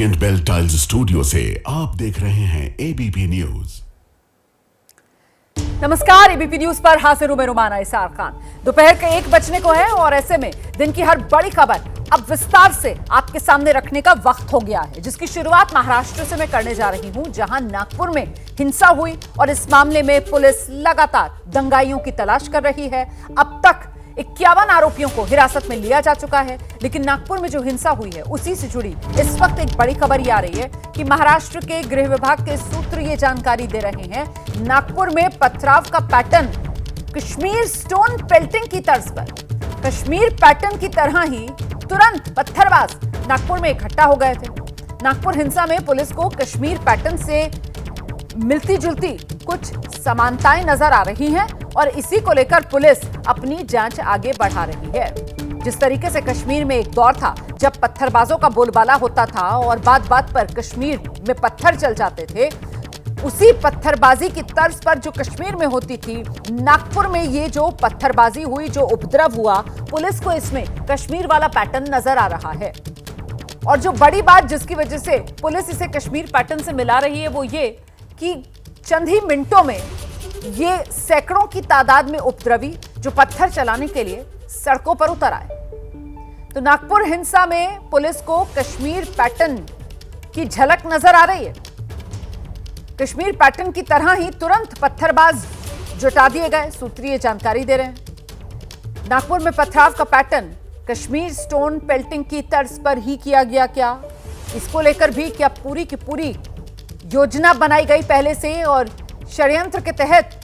Orient bell tiles studio से आप देख रहे हैं एबीपी न्यूज। नमस्कार, एबीपी न्यूज पर हाजिर हूं मैं रुमाना इसार खान। दोपहर के 1 बजने को है और ऐसे में दिन की हर बड़ी खबर अब विस्तार से आपके सामने रखने का वक्त हो गया है, जिसकी शुरुआत महाराष्ट्र से मैं करने जा रही हूं, जहां नागपुर में हिंसा हुई और इस मामले में पुलिस लगातार दंगाइयों की तलाश कर रही है। अब तक 51 आरोपियों को हिरासत में लिया जा चुका है, लेकिन नागपुर में जो हिंसा हुई है उसी से जुड़ी इस वक्त एक बड़ी खबर ये आ रही है कि महाराष्ट्र के गृह विभाग के सूत्र ये जानकारी दे रहे हैं, नागपुर में पथराव का पैटर्न कश्मीर स्टोन पेल्टिंग की तर्ज पर, कश्मीर पैटर्न की तरह ही तुरंत पत्थरबाज नागपुर में इकट्ठा हो गए थे। नागपुर हिंसा में पुलिस को कश्मीर पैटर्न से मिलती जुलती कुछ समानताएं नजर आ रही हैं और इसी को लेकर पुलिस अपनी जांच आगे बढ़ा रही है। जिस तरीके से कश्मीर में एक दौर था जब पत्थरबाजों का बोलबाला होता था और बात बात पर कश्मीर में पत्थर चल जाते थे, उसी पत्थरबाजी की तर्ज पर जो कश्मीर में होती थी, नागपुर में ये जो पत्थरबाजी हुई, जो उपद्रव हुआ, पुलिस को इसमें कश्मीर वाला पैटर्न नजर आ रहा है। और जो बड़ी बात जिसकी वजह से पुलिस इसे कश्मीर पैटर्न से मिला रही है वो ये कि चंद ही मिनटों में ये सैकड़ों की तादाद में उपद्रवी जो पत्थर चलाने के लिए सड़कों पर उतर आए। तो नागपुर हिंसा में पुलिस को कश्मीर पैटर्न की झलक नजर आ रही है। कश्मीर पैटर्न की तरह ही तुरंत पत्थरबाज जुटा दिए गए, सूत्रीय जानकारी दे रहे हैं। नागपुर में पथराव का पैटर्न कश्मीर स्टोन पेल्टिंग की तर्ज पर ही किया गया क्या, इसको लेकर भी क्या पूरी की पूरी योजना बनाई गई पहले से और षड्यंत्र के तहत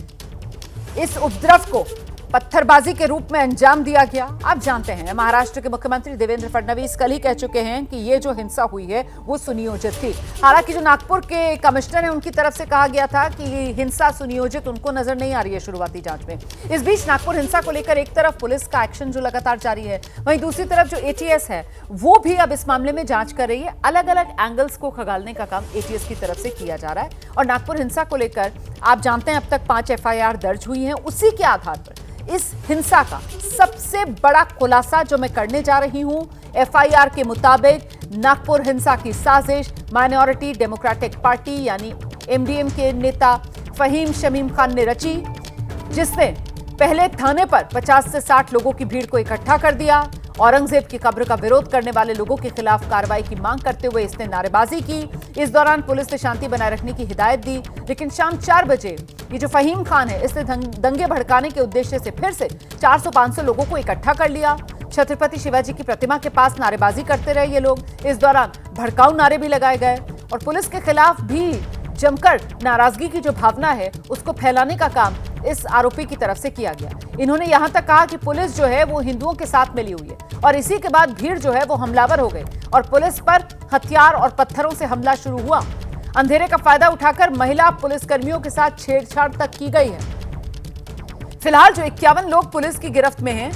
इस उपद्रव को पत्थरबाजी के रूप में अंजाम दिया गया। आप जानते हैं महाराष्ट्र के मुख्यमंत्री देवेंद्र फडणवीस कल ही कह चुके हैं कि ये जो हिंसा हुई है वो सुनियोजित थी। हालांकि जो नागपुर के कमिश्नर हैं उनकी तरफ से कहा गया था कि हिंसा सुनियोजित उनको नजर नहीं आ रही है शुरुआती जांच में। इस बीच नागपुर हिंसा को लेकर एक तरफ पुलिस का एक्शन जो लगातार जारी है, वहीं दूसरी तरफ जो एटीएस है वो भी अब इस मामले में जांच कर रही है। अलग अलग एंगल्स को खंगालने का काम एटीएस की तरफ से किया जा रहा है। और नागपुर हिंसा को लेकर आप जानते हैं अब तक 5 एफआईआर दर्ज हुई हैं। उसी के आधार पर इस हिंसा का सबसे बड़ा खुलासा जो मैं करने जा रही हूं, एफआईआर के मुताबिक नागपुर हिंसा की साजिश माइनॉरिटी डेमोक्रेटिक पार्टी यानी एमडीएम के नेता फहीम शमीम खान ने रची, जिसने पहले थाने पर 50 से 60 लोगों की भीड़ को इकट्ठा कर दिया। औरंगजेब की कब्र का विरोध करने वाले लोगों के खिलाफ कार्रवाई की मांग करते हुए इसने नारेबाजी की। इस दौरान पुलिस ने शांति बनाए रखने की हिदायत दी, लेकिन शाम 4 बजे ये जो फहीम खान है इसने दंगे भड़काने के उद्देश्य से फिर से 400-500 लोगों को इकट्ठा कर लिया। छत्रपति शिवाजी की प्रतिमा के पास नारेबाजी करते रहे ये लोग। इस दौरान भड़काऊ नारे भी लगाए गए और पुलिस के खिलाफ भी जमकर नाराजगी की जो भावना है उसको फैलाने का काम इस आरोपी की तरफ से किया गया। इन्होंने यहां तक कहा कि पुलिस जो है वो हिंदुओं के साथ मिली हुई है और इसी के बाद भीड़ जो है वो हमलावर हो गई और पुलिस पर हथियार और पत्थरों से हमला शुरू हुआ। अंधेरे का फायदा उठाकर महिला पुलिसकर्मियों के साथ छेड़छाड़ तक की गई है। फिलहाल जो 51 लोग पुलिस की गिरफ्त में हैं,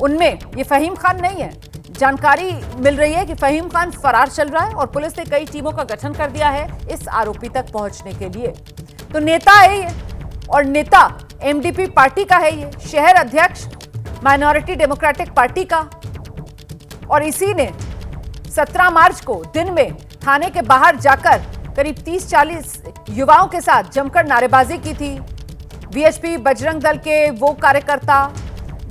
उनमें ये फहीम खान नहीं है। जानकारी मिल रही है कि फहीम खान फरार चल रहा है और पुलिस ने कई टीमों का गठन कर दिया है इस आरोपी तक पहुंचने के लिए। तो नेता है ये और नेता एमडीपी पार्टी का है, ये शहर अध्यक्ष माइनॉरिटी डेमोक्रेटिक पार्टी का, और इसी ने 17 मार्च को दिन में थाने के बाहर जाकर करीब 30-40 युवाओं के साथ जमकर नारेबाजी की थी। वीएचपी बजरंग दल के वो कार्यकर्ता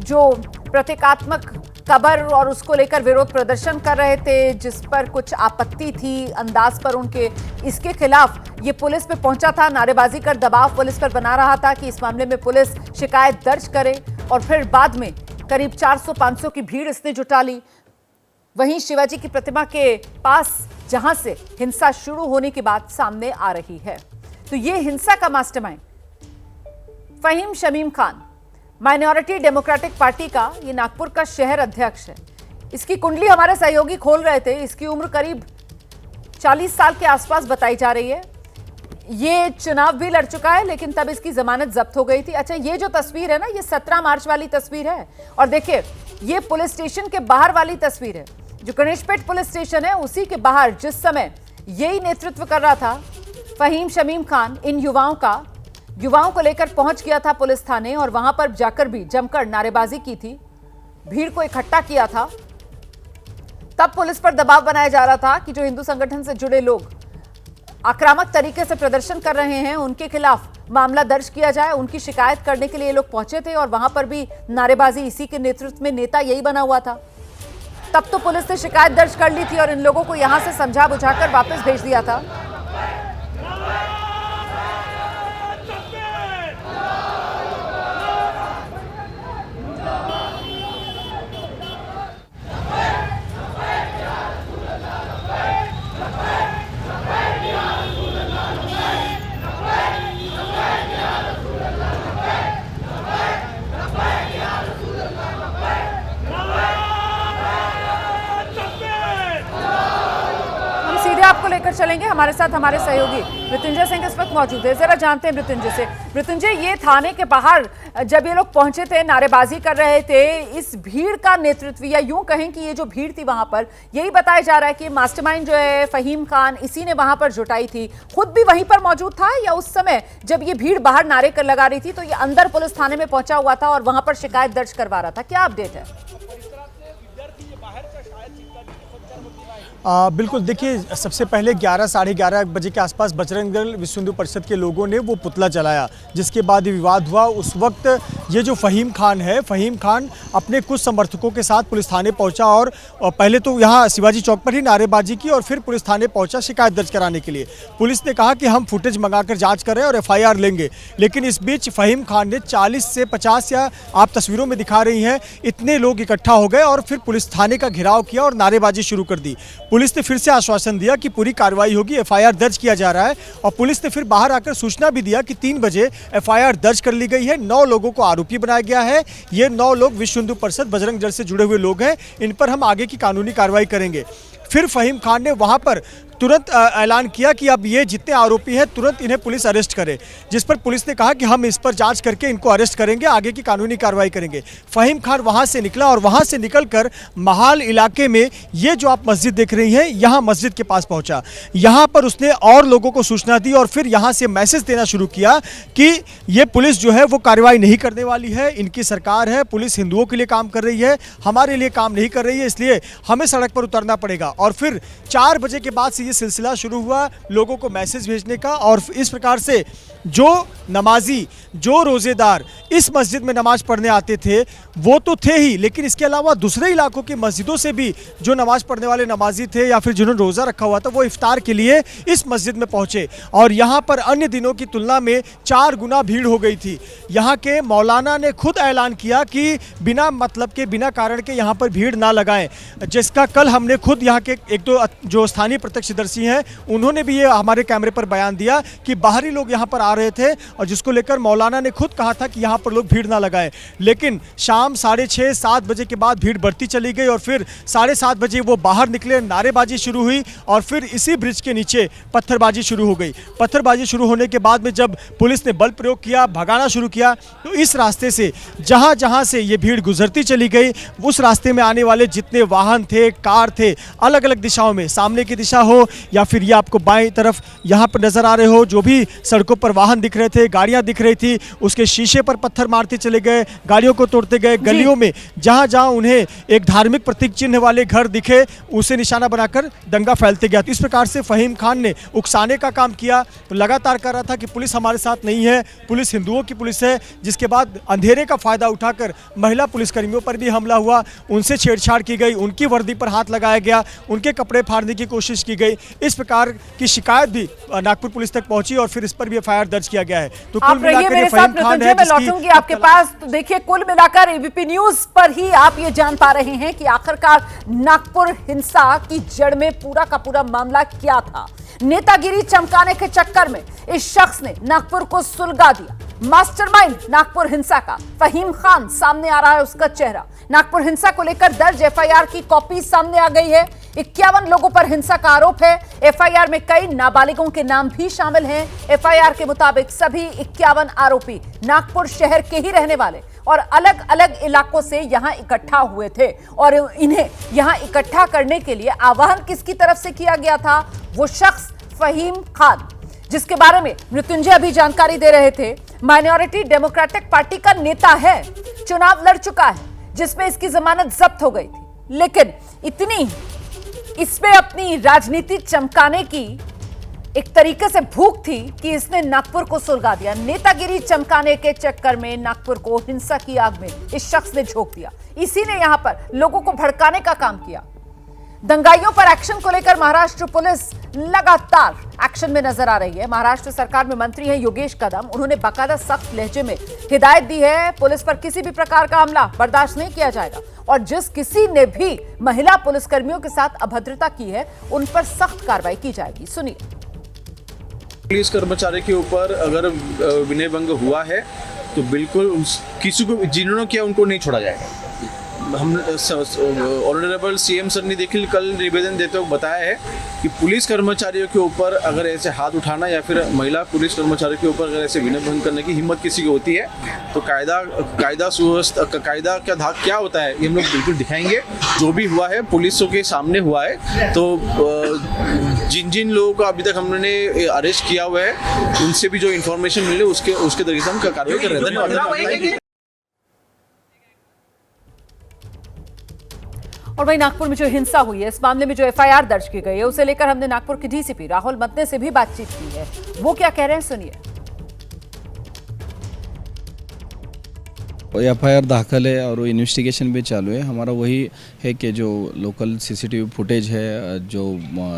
जो प्रतीकात्मक कब्र और उसको लेकर विरोध प्रदर्शन कर रहे थे, जिस पर कुछ आपत्ति थी अंदाज पर उनके, इसके खिलाफ ये पुलिस पे पहुंचा था, नारेबाजी कर दबाव पुलिस पर बना रहा था कि इस मामले में पुलिस शिकायत दर्ज करे और फिर बाद में करीब 400-500 की भीड़ इसने जुटा ली। वहीं शिवाजी की प्रतिमा के पास जहां से हिंसा शुरू होने की बात सामने आ रही है। तो ये हिंसा का mastermind Faheem Shamim Khan minority democratic party का ये नागपुर का शहर अध्यक्ष है। इसकी कुंडली हमारे सहयोगी खोल रहे थे। इसकी उम्र करीब 40 साल के आसपास बताई जा रही है। ये चुनाव भी लड़ चुका है लेकिन तब इसकी जमानत जब्त हो गई थी। अच्छा, ये जो तस्वीर है ना, ये 17 मार्च वाली तस्वीर है और देखिए ये पुलिस स्टेशन के बाहर वाली तस्वीर है। जो गणेशपेट पुलिस स्टेशन है उसी के बाहर जिस समय यही नेतृत्व कर रहा था फहीम शमीम खान, इन युवाओं को लेकर पहुंच गया था पुलिस थाने और वहां पर जाकर भी जमकर नारेबाजी की थी, भीड़ को इकट्ठा किया था। तब पुलिस पर दबाव बनाया जा रहा था कि जो हिंदू संगठन से जुड़े लोग आक्रामक तरीके से प्रदर्शन कर रहे हैं उनके खिलाफ मामला दर्ज किया जाए। उनकी शिकायत करने के लिए लोग पहुंचे थे और वहां पर भी नारेबाजी इसी के नेतृत्व में नेता यही बना हुआ था। तब तो पुलिस ने शिकायत दर्ज कर ली थी और इन लोगों को यहां से समझा बुझाकर वापस भेज दिया था। आपको लेकर चलेंगे, हमारे साथ हमारे सहयोगी मृत्युंजय सिंह इस वक्त मौजूद है। जरा जानते हैं मृत्युंजय से। मृत्युंजय, ये थाने के बाहर जब ये लोग पहुंचे थे, नारेबाजी कर रहे थे, इस भीड़ का नेतृत्व या यूं कहें कि ये जो भीड़ थी वहां पर, यही बताया जा रहा है कि मास्टरमाइंड जो है फहीम खान, इसी ने वहां पर जुटाई थी। खुद भी वहीं पर मौजूद था या उस समय जब ये भीड़ बाहर नारे कर लगा रही थी तो ये अंदर पुलिस थाने में पहुंचा हुआ था और वहां पर शिकायत दर्ज करवा रहा था? क्या अपडेट है? बिल्कुल, देखिए, सबसे पहले 11 साढ़े 11 बजे के आसपास बजरंग दल विश्व हिंदू परिषद के लोगों ने वो पुतला जलाया, जिसके बाद विवाद हुआ। उस वक्त ये जो फहीम खान है, फहीम खान अपने कुछ समर्थकों के साथ पुलिस थाने पहुंचा और पहले तो यहाँ शिवाजी चौक पर ही नारेबाजी की और फिर पुलिस थाने पहुंचा शिकायत दर्ज कराने के लिए। पुलिस ने कहा कि हम फुटेज मंगाकर जाँच कर रहे हैं और FIR लेंगे, लेकिन इस बीच फहीम खान ने 40 से 50 या आप तस्वीरों में दिखा रही हैं इतने लोग इकट्ठा हो गए और फिर पुलिस थाने का घेराव किया और नारेबाजी शुरू कर दी। पुलिस ने फिर से आश्वासन दिया कि पूरी कार्रवाई होगी, FIR दर्ज किया जा रहा है और पुलिस ने फिर बाहर आकर सूचना भी दिया कि 3 बजे FIR दर्ज कर ली गई है। 9 लोगों को आरोपी बनाया गया है। ये 9 लोग विश्व हिंदू परिषद बजरंग दल से जुड़े हुए लोग हैं। इन पर हम आगे की कानूनी कार्रवाई करेंगे। फिर फहीम खान ने वहां पर तुरंत ऐलान किया कि अब ये जितने आरोपी हैं तुरंत इन्हें पुलिस अरेस्ट करे, जिस पर पुलिस ने कहा कि हम इस पर जांच करके इनको अरेस्ट करेंगे, आगे की कानूनी कार्रवाई करेंगे। फहीम खान वहां से निकला और वहां से निकलकर महाल इलाके में ये जो आप मस्जिद देख रही हैं, यहाँ मस्जिद के पास पहुंचा। यहाँ पर उसने और लोगों को सूचना दी और फिर यहाँ से मैसेज देना शुरू किया कि ये पुलिस जो है वो कार्रवाई नहीं करने वाली है, इनकी सरकार है, पुलिस हिंदुओं के लिए काम कर रही है, हमारे लिए काम नहीं कर रही है, इसलिए हमें सड़क पर उतरना पड़ेगा। और फिर 4 बजे के बाद से ये सिलसिला शुरू हुआ लोगों को मैसेज भेजने का और इस प्रकार से जो नमाजी, जो रोजेदार इस मस्जिद में नमाज पढ़ने आते थे वो तो थे ही, लेकिन इसके अलावा दूसरे इलाकों की मस्जिदों से भी जो नमाज पढ़ने वाले नमाजी थे या फिर जिन्होंने रोज़ा रखा हुआ था वो इफ्तार के लिए इस मस्जिद में पहुंचे और यहाँ पर अन्य दिनों की तुलना में 4 गुना भीड़ हो गई थी। यहाँ के मौलाना ने खुद ऐलान किया कि बिना मतलब के, बिना कारण के यहाँ पर भीड़ ना लगाएं, जिसका कल हमने खुद यहाँ के 1-2 जो स्थानीय प्रत्यक्षदर्शी हैं उन्होंने भी ये हमारे कैमरे पर बयान दिया कि बाहरी लोग यहाँ पर आ रहे थे और जिसको लेकर मौलाना ने खुद कहा था कि यहाँ पर लोग भीड़ ना लगाएं। लेकिन शाम 6:30-7 बजे के बाद भीड़ बढ़ती चली गई और फिर 7:30 बजे वो बाहर निकले, नारेबाजी शुरू हुई और फिर इसी ब्रिज के नीचे पत्थरबाजी शुरू हो गई। पत्थरबाजी शुरू होने के बाद में जब पुलिस ने बल प्रयोग किया, भगाना शुरू किया, तो इस रास्ते से जहाँ जहाँ से ये भीड़ गुजरती चली गई, उस रास्ते में आने वाले जितने वाहन थे, कार थे, अलग अलग दिशाओं में, सामने की दिशा हो या फिर ये आपको बाएं तरफ यहाँ पर नजर आ रहे हो, जो भी सड़कों पर वाहन दिख रहे थे, गाड़ियाँ दिख रही थी, उसके शीशे पर पत्थर मारते चले गए, गाड़ियों को तोड़ते गए। गलियों में जहाँ जहाँ उन्हें एक धार्मिक प्रतीक चिन्ह वाले घर दिखे उसे निशाना बनाकर दंगा फैलते गया। तो इस प्रकार से फहीम खान ने उकसाने का काम किया, तो लगातार कर रहा था कि पुलिस हमारे साथ नहीं है, पुलिस हिंदुओं की पुलिस है, जिसके बाद अंधेरे का फायदा उठाकर महिला पुलिसकर्मियों पर भी हमला हुआ, उनसे छेड़छाड़ की गई, उनकी वर्दी पर हाथ लगाया गया, उनके कपड़े फाड़ने की कोशिश की गई। इस प्रकार की शिकायत भी नागपुर पुलिस तक पहुंची और फिर इस पर भी FIR दर्ज किया गया है। तो कुल मिलाकर मेरे साथ मृत्युंजय, मैं लौटूंगी आपके पास। तो देखिए, कुल मिलाकर एबीपी न्यूज पर ही आप ये जान पा रहे हैं कि आखिरकार नागपुर हिंसा की जड़ में पूरा का पूरा मामला क्या था। नेतागिरी चमकाने के चक्कर में इस शख्स ने नागपुर को सुलगा दिया। मास्टरमाइंड नागपुर हिंसा का फहीम खान सामने आ रहा है, उसका चेहरा। नागपुर हिंसा को लेकर दर्ज FIR की कॉपी सामने आ गई है। 51 लोगों पर हिंसा का आरोप है। FIR में कई नाबालिगों के नाम भी शामिल हैं। FIR के मुताबिक सभी 51 आरोपी नागपुर शहर के ही रहने वाले और अलग अलग इलाकों से यहां इकट्ठा हुए थे और इन्हें यहां इकट्ठा करने के लिए आह्वान किसकी तरफ से किया गया था? वो शख्स फहीम खान, जिसके बारे में मृत्युंजय अभी जानकारी दे रहे थे, माइनॉरिटी डेमोक्रेटिक पार्टी का नेता है, चुनाव लड़ चुका है, जिसमें इसकी जमानत जब्त हो गई थी। लेकिन इतनी इसमें अपनी राजनीति चमकाने की एक तरीके से भूख थी कि इसने नागपुर को सुलगा दिया। नेतागिरी चमकाने के चक्कर में नागपुर को हिंसा की आग में इस शख्स ने झोंक दिया। इसी ने यहां पर लोगों को भड़काने का काम किया। दंगाइयों पर एक्शन को लेकर महाराष्ट्र पुलिस लगातार एक्शन में नजर आ रही है। महाराष्ट्र सरकार में मंत्री हैं योगेश कदम। उन्होंने बाकायदा सख्त लहजे में हिदायत दी है, पुलिस पर किसी भी प्रकार का हमला बर्दाश्त नहीं किया जाएगा और जिस किसी ने भी महिला पुलिसकर्मियों के साथ अभद्रता की है उन पर सख्त कार्रवाई की जाएगी। सुनिए। पुलिस कर्मचारी के ऊपर अगर विनय भंग हुआ है तो बिल्कुल किसी को जिन्होंने किया उनको नहीं छोड़ा जाएगा। हम ऑनरेबल सीएम सर ने देखिए कल निवेदन देते हुए बताया है कि पुलिस कर्मचारियों के ऊपर अगर ऐसे हाथ उठाना या फिर महिला पुलिस कर्मचारियों के ऊपर अगर ऐसे विनय भंग करने की हिम्मत किसी की होती है तो कायदा का धाक क्या होता है ये हम लोग बिल्कुल दिखाएंगे। जो भी हुआ है पुलिसों के सामने हुआ है। तो जिन जिन लोगों को अभी तक हमने अरेस्ट किया हुआ है उनसे भी जो इन्फॉर्मेशन मिले उसके तरीके से हम कार्रवाई कर रहे हैं। धन्यवाद। और वहीं नागपुर में जो हिंसा हुई है, इस मामले में जो एफआईआर दर्ज की गई है, उसे लेकर हमने नागपुर के डीसीपी राहुल मत्ने से भी बातचीत की है। वो क्या कह रहे हैं सुनिए। एफआईआर दाखिल है और वो इन्वेस्टिगेशन भी चालू है। हमारा वही है कि जो लोकल सीसीटीवी फुटेज है जो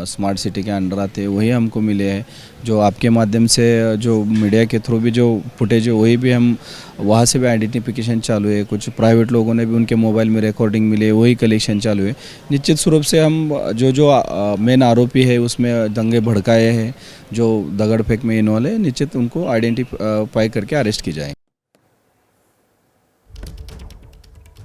स्मार्ट सिटी के अंडर आते हैं वही हमको मिले हैं। जो आपके माध्यम से जो मीडिया के थ्रू भी जो फुटेज है वही भी हम वहाँ से भी आइडेंटिफिकेशन चालू है। कुछ प्राइवेट लोगों ने भी उनके मोबाइल में रिकॉर्डिंग मिले, वही कलेक्शन चालू है। निश्चित स्वरूप से हम जो मेन आरोपी है उसमें दंगे भड़काए हैं, जो दगड़ फेंक में इन्वॉल्व है, निश्चित उनको आइडेंटिफाई करके अरेस्ट की जाएंगे।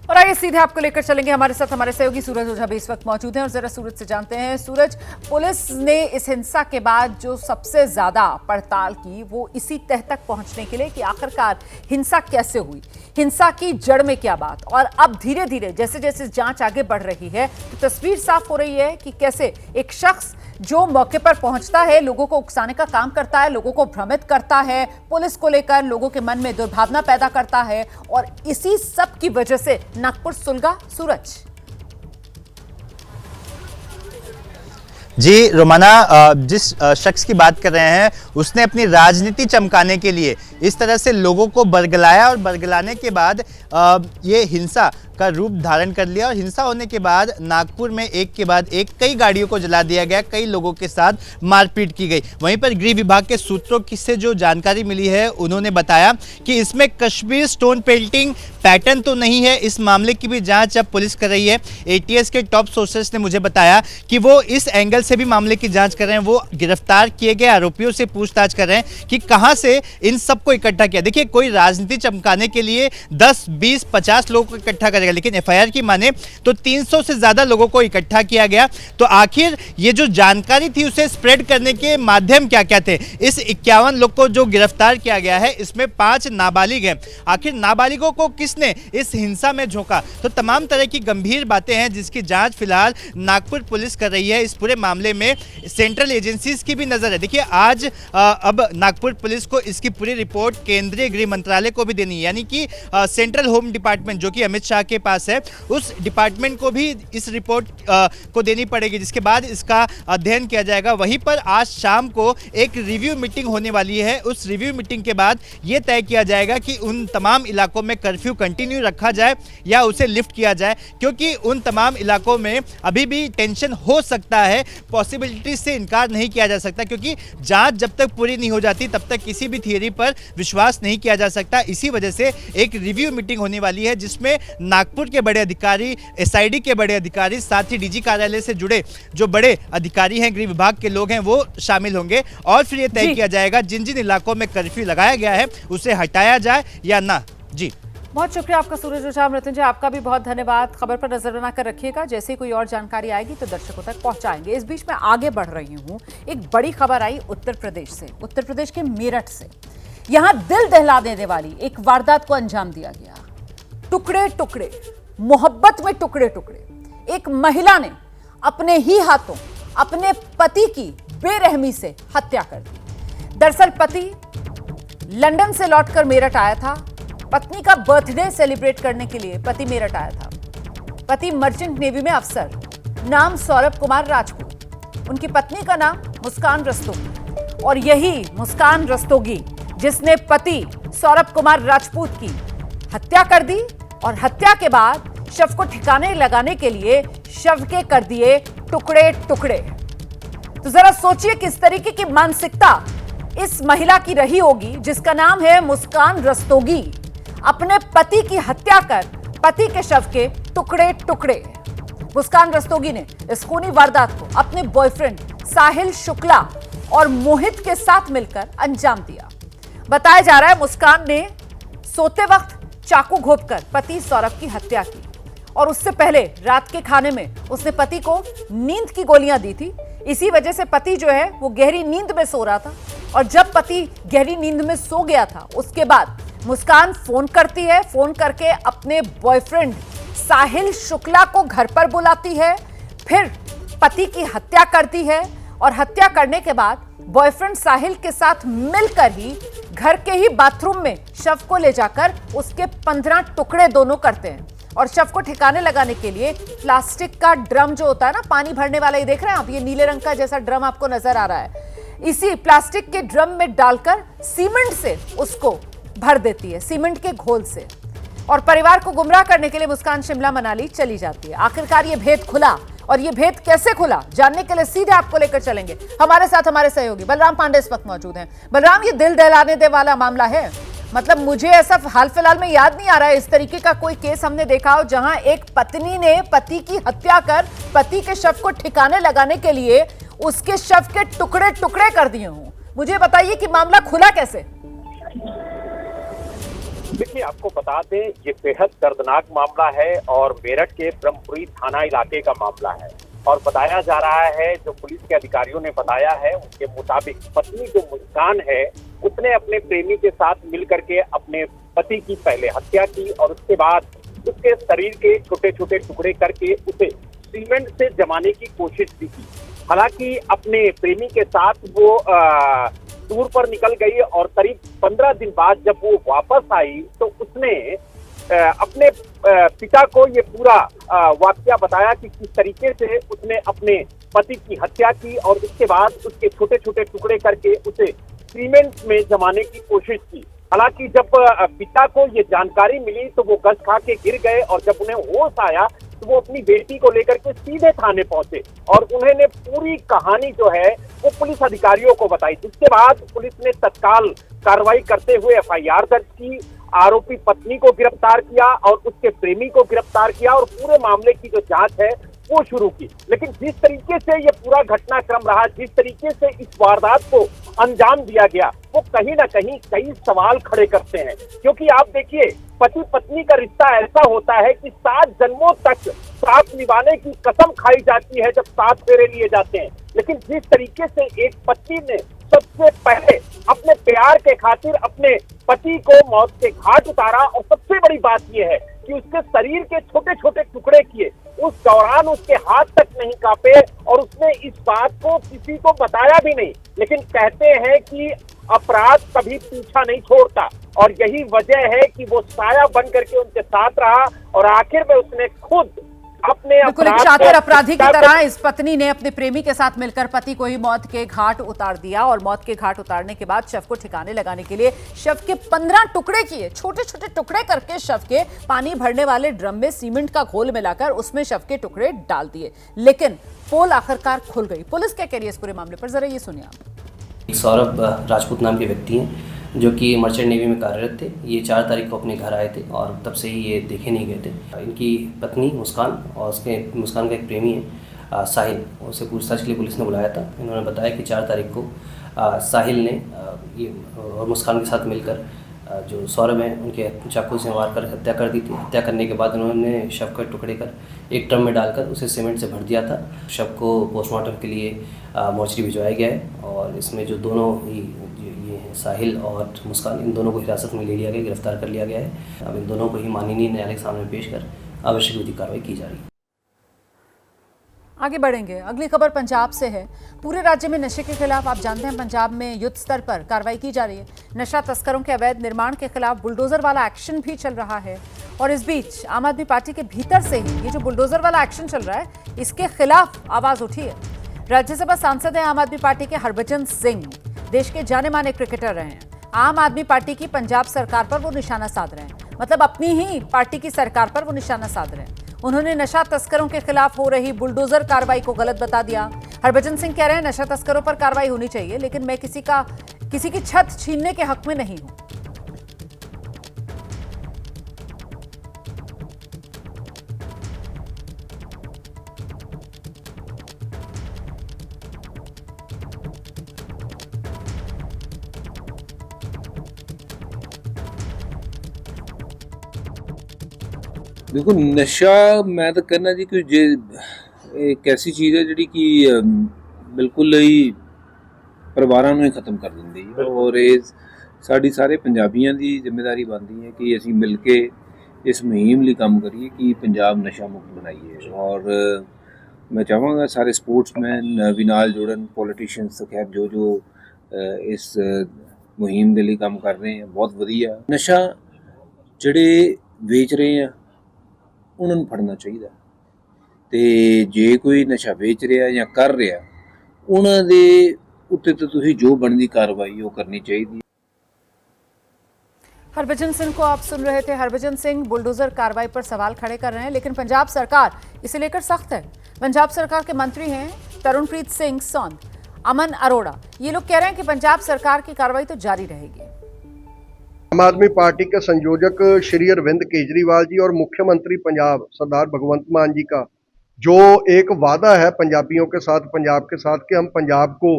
और आइए सीधे आपको लेकर चलेंगे, हमारे साथ हमारे सहयोगी सूरज ओझा भी इस वक्त मौजूद हैं और जरा सूरज से जानते हैं। सूरज, पुलिस ने इस हिंसा के बाद जो सबसे ज्यादा पड़ताल की वो इसी तह तक पहुंचने के लिए कि आखिरकार हिंसा कैसे हुई, हिंसा की जड़ में क्या बात। और अब धीरे धीरे जैसे जैसे जांच आगे बढ़ रही है तो तस्वीर साफ हो रही है कि कैसे एक शख्स जो मौके पर पहुंचता है लोगों को उकसाने का काम करता है, लोगों को भ्रमित करता है, पुलिस को लेकर लोगों के मन में दुर्भावना पैदा करता है और इसी सब की वजह से नागपुर सुलगा। सूरज। जी रोमाना, जिस शख्स की बात कर रहे हैं उसने अपनी राजनीति चमकाने के लिए इस तरह से लोगों को बरगलाया और बरगलाने के बाद ये हिंसा का रूप धारण कर लिया और हिंसा होने के बाद नागपुर में एक के बाद एक कई गाड़ियों को जला दिया गया, कई लोगों के साथ मारपीट की गई। वहीं पर गृह विभाग के सूत्रों से जो जानकारी मिली है उन्होंने बताया कि इसमें कश्मीर स्टोन पेल्टिंग पैटर्न तो नहीं है। इस मामले की भी जांच अब पुलिस कर रही है। एटीएस के टॉप सोर्सेस ने मुझे बताया कि वो इस एंगल से भी मामले की जांच कर रहे हैं। वो गिरफ्तार किए गए आरोपियों से पूछताछ कर रहे हैं कि कहां से इन सबको इकट्ठा किया। देखिए, कोई राजनीति चमकाने के लिए 10, 20, 50 लोगों को इकट्ठा करेगा, लेकिन एफआईआर की माने तो 300 से ज्यादा लोगों को इकट्ठा किया गया। तो आखिर ये जो जानकारी थी उसे स्प्रेड करने के माध्यम क्या क्या थे। इस 51 लोग को जो गिरफ्तार किया गया है इसमें 5 नाबालिग हैं। आखिर नाबालिगों को किसने इस हिंसा में झोंका, तो तमाम तरह की गंभीर बातें हैं जिसकी जांच फिलहाल नागपुर पुलिस कर रही है। इस पूरे मामले में सेंट्रल एजेंसीज की भी नजर है। देखिए, आज अब नागपुर पुलिस को इसकी पूरी रिपोर्ट केंद्रीय गृह मंत्रालय को भी देनी है, यानी कि सेंट्रल होम डिपार्टमेंट जो कि अमित शाह के पास है उस डिपार्टमेंट को भी इस रिपोर्ट को देनी पड़ेगी, जिसके बाद इसका अध्ययन किया जाएगा। वहीं पर आज शाम को एक रिव्यू मीटिंग होने वाली है। उस रिव्यू मीटिंग के बाद यह तय किया जाएगा कि उन तमाम इलाकों में कर्फ्यू कंटिन्यू रखा जाए या उसे लिफ्ट किया जाए, क्योंकि उन तमाम इलाकों में अभी भी टेंशन हो सकता है। पॉसिबिलिटी से इनकार नहीं किया जा सकता, क्योंकि जांच जब तक पूरी नहीं हो जाती तब तक किसी भी थियरी पर विश्वास नहीं किया जा सकता। इसी वजह से एक रिव्यू मीटिंग होने वाली है जिसमें नागपुर के बड़े अधिकारी, एसआईडी के बड़े अधिकारी, साथ ही डीजी कार्यालय से जुड़े जो बड़े अधिकारी हैं, गृह विभाग के लोग हैं, वो शामिल होंगे और फिर यह तय किया जाएगा जिन जिन इलाकों में कर्फ्यू लगाया गया है उसे हटाया जाए या ना। जी, बहुत शुक्रिया आपका सूरज ओझा। मृत्युंजय, आपका भी बहुत धन्यवाद। खबर पर नजर बनाकर रखिएगा, जैसे ही कोई और जानकारी आएगी तो दर्शकों तक पहुंचाएंगे। इस बीच में आगे बढ़ रही हूं, एक बड़ी खबर आई उत्तर प्रदेश से, उत्तर प्रदेश के मेरठ से। यहां दिल दहला देने वाली एक वारदात को अंजाम दिया गया। टुकड़े टुकड़े, मोहब्बत में टुकड़े टुकड़े। एक महिला ने अपने ही हाथों अपने पति की बेरहमी से हत्या कर दी। दरअसल पति लंदन से लौटकर मेरठ आया था। पत्नी का बर्थडे सेलिब्रेट करने के लिए पति मेरठ आया था। पति मर्चेंट नेवी में अफसर, नाम सौरभ कुमार राजपूत, उनकी पत्नी का नाम मुस्कान रस्तोगी और यही मुस्कान रस्तोगी जिसने पति सौरभ कुमार राजपूत की हत्या कर दी और हत्या के बाद शव को ठिकाने लगाने के लिए शव के कर दिए टुकड़े टुकड़े। तो जरा सोचिए किस तरीके की मानसिकता इस महिला की रही होगी जिसका नाम है मुस्कान रस्तोगी, अपने पति की हत्या कर पति के शव के टुकड़े टुकड़े। मुस्कान रस्तोगी ने इस खूनी वारदात को अपने बॉयफ्रेंड साहिल शुक्ला और मोहित के साथ मिलकर अंजाम दिया। बताया जा रहा है मुस्कान ने सोते वक्त चाकू घोंपकर पति सौरभ की हत्या की और उससे पहले रात के खाने में उसने पति को नींद की गोलियां दी थी। इसी वजह से पति जो है वो गहरी नींद में सो रहा था और जब पति गहरी नींद में सो गया था उसके बाद मुस्कान फोन करती है, फोन करके अपने बॉयफ्रेंड साहिल शुक्ला को घर पर बुलाती है, फिर पति की हत्या करती है और हत्या करने के बाद बॉयफ्रेंड साहिल के साथ मिलकर ही घर के ही बाथरूम में शव को ले जाकर उसके 15 टुकड़े दोनों करते हैं और शव को ठिकाने लगाने के लिए प्लास्टिक का ड्रम जो होता है ना, पानी भरने वाला, ये देख रहे हैं आप, ये नीले रंग का जैसा ड्रम आपको नजर आ रहा है, इसी प्लास्टिक के ड्रम में डालकर सीमेंट से उसको भर देती है, सीमेंट के घोल से। और परिवार को गुमराह करने के लिए मुस्कान शिमला मनाली चली जाती है। आखिरकार ये भेद खुला और ये भेद कैसे खुला जानने के लिए सीधे आपको लेकर चलेंगे हमारे साथ हमारे सहयोगी बलराम पांडे इस वक्त मौजूद हैं। बलराम, ये दिल दहलाने दे वाला मामला है, मतलब मुझे ऐसा हाल फिलहाल में याद नहीं आ रहा है इस तरीके का कोई केस हमने देखा हो जहां एक पत्नी ने पति की हत्या कर पति के शव को ठिकाने लगाने के लिए उसके शव के टुकड़े टुकड़े कर दिए हों। मुझे बताइए कि मामला खुला कैसे? देखिए, आपको बता दें ये बेहद दर्दनाक मामला है और मेरठ के ब्रह्मपुरी थाना इलाके का मामला है और बताया जा रहा है, जो पुलिस के अधिकारियों ने बताया है उनके मुताबिक पत्नी जो मुस्कान है उसने अपने प्रेमी के साथ मिलकर के अपने पति की पहले हत्या की और उसके बाद उसके शरीर के छोटे छोटे टुकड़े करके उसे सीमेंट से जमाने की कोशिश भी की। हालांकि अपने प्रेमी के साथ वो टूर पर निकल गई और करीब 15 दिन बाद जब वो वापस आई तो उसने अपने पिता को ये पूरा वाकया बताया कि किस तरीके से उसने अपने पति की हत्या की और उसके बाद उसके छोटे छोटे टुकड़े करके उसे सीमेंट में जमाने की कोशिश की। हालांकि जब पिता को ये जानकारी मिली तो वो गश खा के गिर गए और जब उन्हें होश आया तो वो अपनी बेटी को लेकर के सीधे थाने पहुंचे और उन्होंने पूरी कहानी जो है वो पुलिस अधिकारियों को बताई। जिसके बाद पुलिस ने तत्काल कार्रवाई करते हुए एफआईआर दर्ज की, आरोपी पत्नी को गिरफ्तार किया और उसके प्रेमी को गिरफ्तार किया और पूरे मामले की जो जांच है वो शुरू की। लेकिन जिस तरीके से ये पूरा घटनाक्रम रहा, जिस तरीके से इस वारदात को अंजाम दिया गया, वो कहीं ना कहीं कई सवाल खड़े करते हैं। क्योंकि आप देखिए, पति पत्नी का रिश्ता ऐसा होता है कि 7 जन्मों तक साथ निभाने की कसम खाई जाती है जब 7 फेरे लिए जाते हैं। लेकिन जिस तरीके से एक पत्नी ने सबसे पहले अपने प्यार के खातिर अपने पति को मौत के घाट उतारा और सबसे बड़ी बात यह है कि उसके शरीर के छोटे छोटे टुकड़े किए, उस दौरान उसके हाथ तक नहीं कांपे और उसने इस बात को किसी को बताया भी नहीं। लेकिन कहते हैं कि अपराध कभी पीछा नहीं छोड़ता और यही वजह है कि वो साया बन करके उनके साथ रहा और आखिर में उसने खुद अपने बिल्कुल एक शातिर अपराधी की तरह इस पत्नी ने अपने प्रेमी के साथ मिलकर पति को ही मौत के घाट उतार दिया और मौत के घाट उतारने के बाद शव को ठिकाने लगाने के लिए शव के 15 टुकड़े किए, छोटे छोटे टुकड़े करके शव के पानी भरने वाले ड्रम में सीमेंट का घोल मिलाकर उसमें शव के टुकड़े डाल दिए। लेकिन पोल आखिरकार खुल गई। पुलिस क्या कह रही है इस पूरे मामले पर, जरा ये सुनिए आप। सौरभ राजपूत नाम के व्यक्ति हैं जो कि मर्चेंट नेवी में कार्यरत थे। ये 4 तारीख को अपने घर आए थे और तब से ही ये देखे नहीं गए थे। इनकी पत्नी मुस्कान और मुस्कान का एक प्रेमी है साहिल, उसे पूछताछ के लिए पुलिस ने बुलाया था। इन्होंने बताया कि 4 तारीख को साहिल ने ये और मुस्कान के साथ मिलकर जो सौरभ हैं उनके चाकू से मार कर हत्या कर दी थी। हत्या करने के बाद उन्होंने शव के टुकड़े कर एक ड्रम में डालकर उसे सीमेंट से भर दिया था। शव को पोस्टमार्टम के लिए मोर्चरी भिजवाया गया है और इसमें जो दोनों ही ये हैं साहिल और मुस्कान, इन दोनों को हिरासत में ले लिया गया, गिरफ्तार कर लिया गया है। अब इन दोनों को ही माननीय न्यायालय के सामने पेश कर आवश्यक विधिक कार्रवाई की जा रही है। आगे बढ़ेंगे। अगली खबर पंजाब से है। पूरे राज्य में नशे के खिलाफ आप जानते हैं पंजाब में युद्ध स्तर पर कार्रवाई की जा रही है। नशा तस्करों के अवैध निर्माण के खिलाफ बुलडोजर वाला एक्शन भी चल रहा है। और इस बीच आम आदमी पार्टी के भीतर से ही ये जो बुलडोजर वाला एक्शन चल रहा है, इसके खिलाफ आवाज उठी है। राज्यसभा सांसद है आम आदमी पार्टी के हरभजन सिंह, देश के जाने माने क्रिकेटर रहे हैं। आम आदमी पार्टी की पंजाब सरकार पर वो निशाना साध रहे हैं, मतलब अपनी ही पार्टी की सरकार पर वो निशाना साध रहे हैं। उन्होंने नशा तस्करों के खिलाफ हो रही बुलडोजर कार्रवाई को गलत बता दिया। हरभजन सिंह कह रहे हैं नशा तस्करों पर कार्रवाई होनी चाहिए, लेकिन मैं किसी की छत छीनने के हक में नहीं हूं। देखो नशा मैं तो कहना जी कि जे एक ऐसी चीज़ है जी कि बिल्कुल ही परिवारों ਨੂੰ ਹੀ ਖਤਮ ਕਰ ਦਿੰਦੀ ਹੈ और ਇਹ ਸਾਡੀ ਸਾਰੇ ਪੰਜਾਬੀਆਂ ਦੀ ਜ਼ਿੰਮੇਵਾਰੀ ਬਣਦੀ ਹੈ ਕਿ ਅਸੀਂ ਮਿਲ ਕੇ ਇਸ ਮੁਹਿੰਮ ਲਈ ਕੰਮ ਕਰੀਏ ਕਿ ਪੰਜਾਬ ਨਸ਼ਾ ਮੁਕਤ ਬਣਾਈਏ। और मैं ਚਾਹਾਂਗਾ ਸਾਰੇ ਸਪੋਰਟਸਮੈਨ ਵੀ ਨਾਲ ਜੁੜਨ, ਪੋਲੀਟੀਸ਼ੀਅਨਸ ਖੈਰ ਜੋ ਇਸ ਮੁਹਿੰਮ ਦੇ ਲਈ ਕੰਮ ਕਰ ਰਹੇ हैं बहुत ਵਧੀਆ। ਨਸ਼ਾ ਜਿਹੜੇ ਵੇਚ ਰਹੇ ਆ ਉਹਨਾਂ ਨੂੰ ਫੜਨਾ ਚਾਹੀਦਾ ਤੇ ਜੇ ਕੋਈ ਨਸ਼ਾ ਵੇਚ ਰਿਹਾ ਜਾਂ ਕਰ ਰਿਹਾ ਉਹਨਾਂ ਦੇ ਉੱਤੇ ਤਾਂ ਤੁਸੀਂ ਜੋ ਬਣਦੀ कार्रवाई वो करनी चाहिए। हरभजन सिंह को आप सुन रहे थे। हरभजन सिंह बुलडोजर कार्रवाई पर सवाल खड़े कर रहे हैं, लेकिन पंजाब सरकार इसे लेकर सख्त है। पंजाब सरकार के मंत्री हैं तरुणप्रीत सिंह सौंद, अमन अरोड़ा। ये लोग कह रहे हैं कि पंजाब सरकार की कार्रवाई तो जारी रहेगी। आम आदमी पार्टी के संयोजक श्री अरविंद केजरीवाल जी और मुख्यमंत्री पंजाब सरदार भगवंत मान जी का जो एक वादा है पंजाबियों के साथ, पंजाब के साथ, कि हम पंजाब को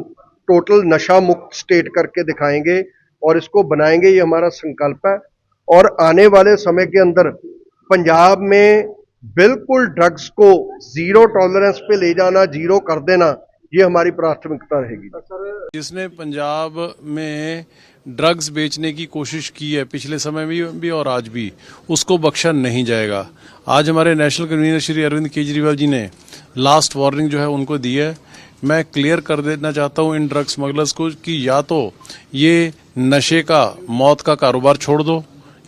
टोटल नशा मुक्त स्टेट करके दिखाएंगे और इसको बनाएंगे, ये हमारा संकल्प है। और आने वाले समय के अंदर पंजाब में बिल्कुल ड्रग्स को जीरो टॉलरेंस पे ले जाना, जीरो कर देना, ये हमारी प्राथमिकता रहेगी। जिसने पंजाब में ड्रग्स बेचने की कोशिश की है पिछले समय में भी और आज भी, उसको बख्शा नहीं जाएगा। आज हमारे नेशनल कन्वीनर श्री अरविंद केजरीवाल जी ने लास्ट वार्निंग जो है उनको दी है। मैं क्लियर कर देना चाहता हूँ इन ड्रग स्मगलर्स को कि या तो ये नशे का, मौत का कारोबार छोड़ दो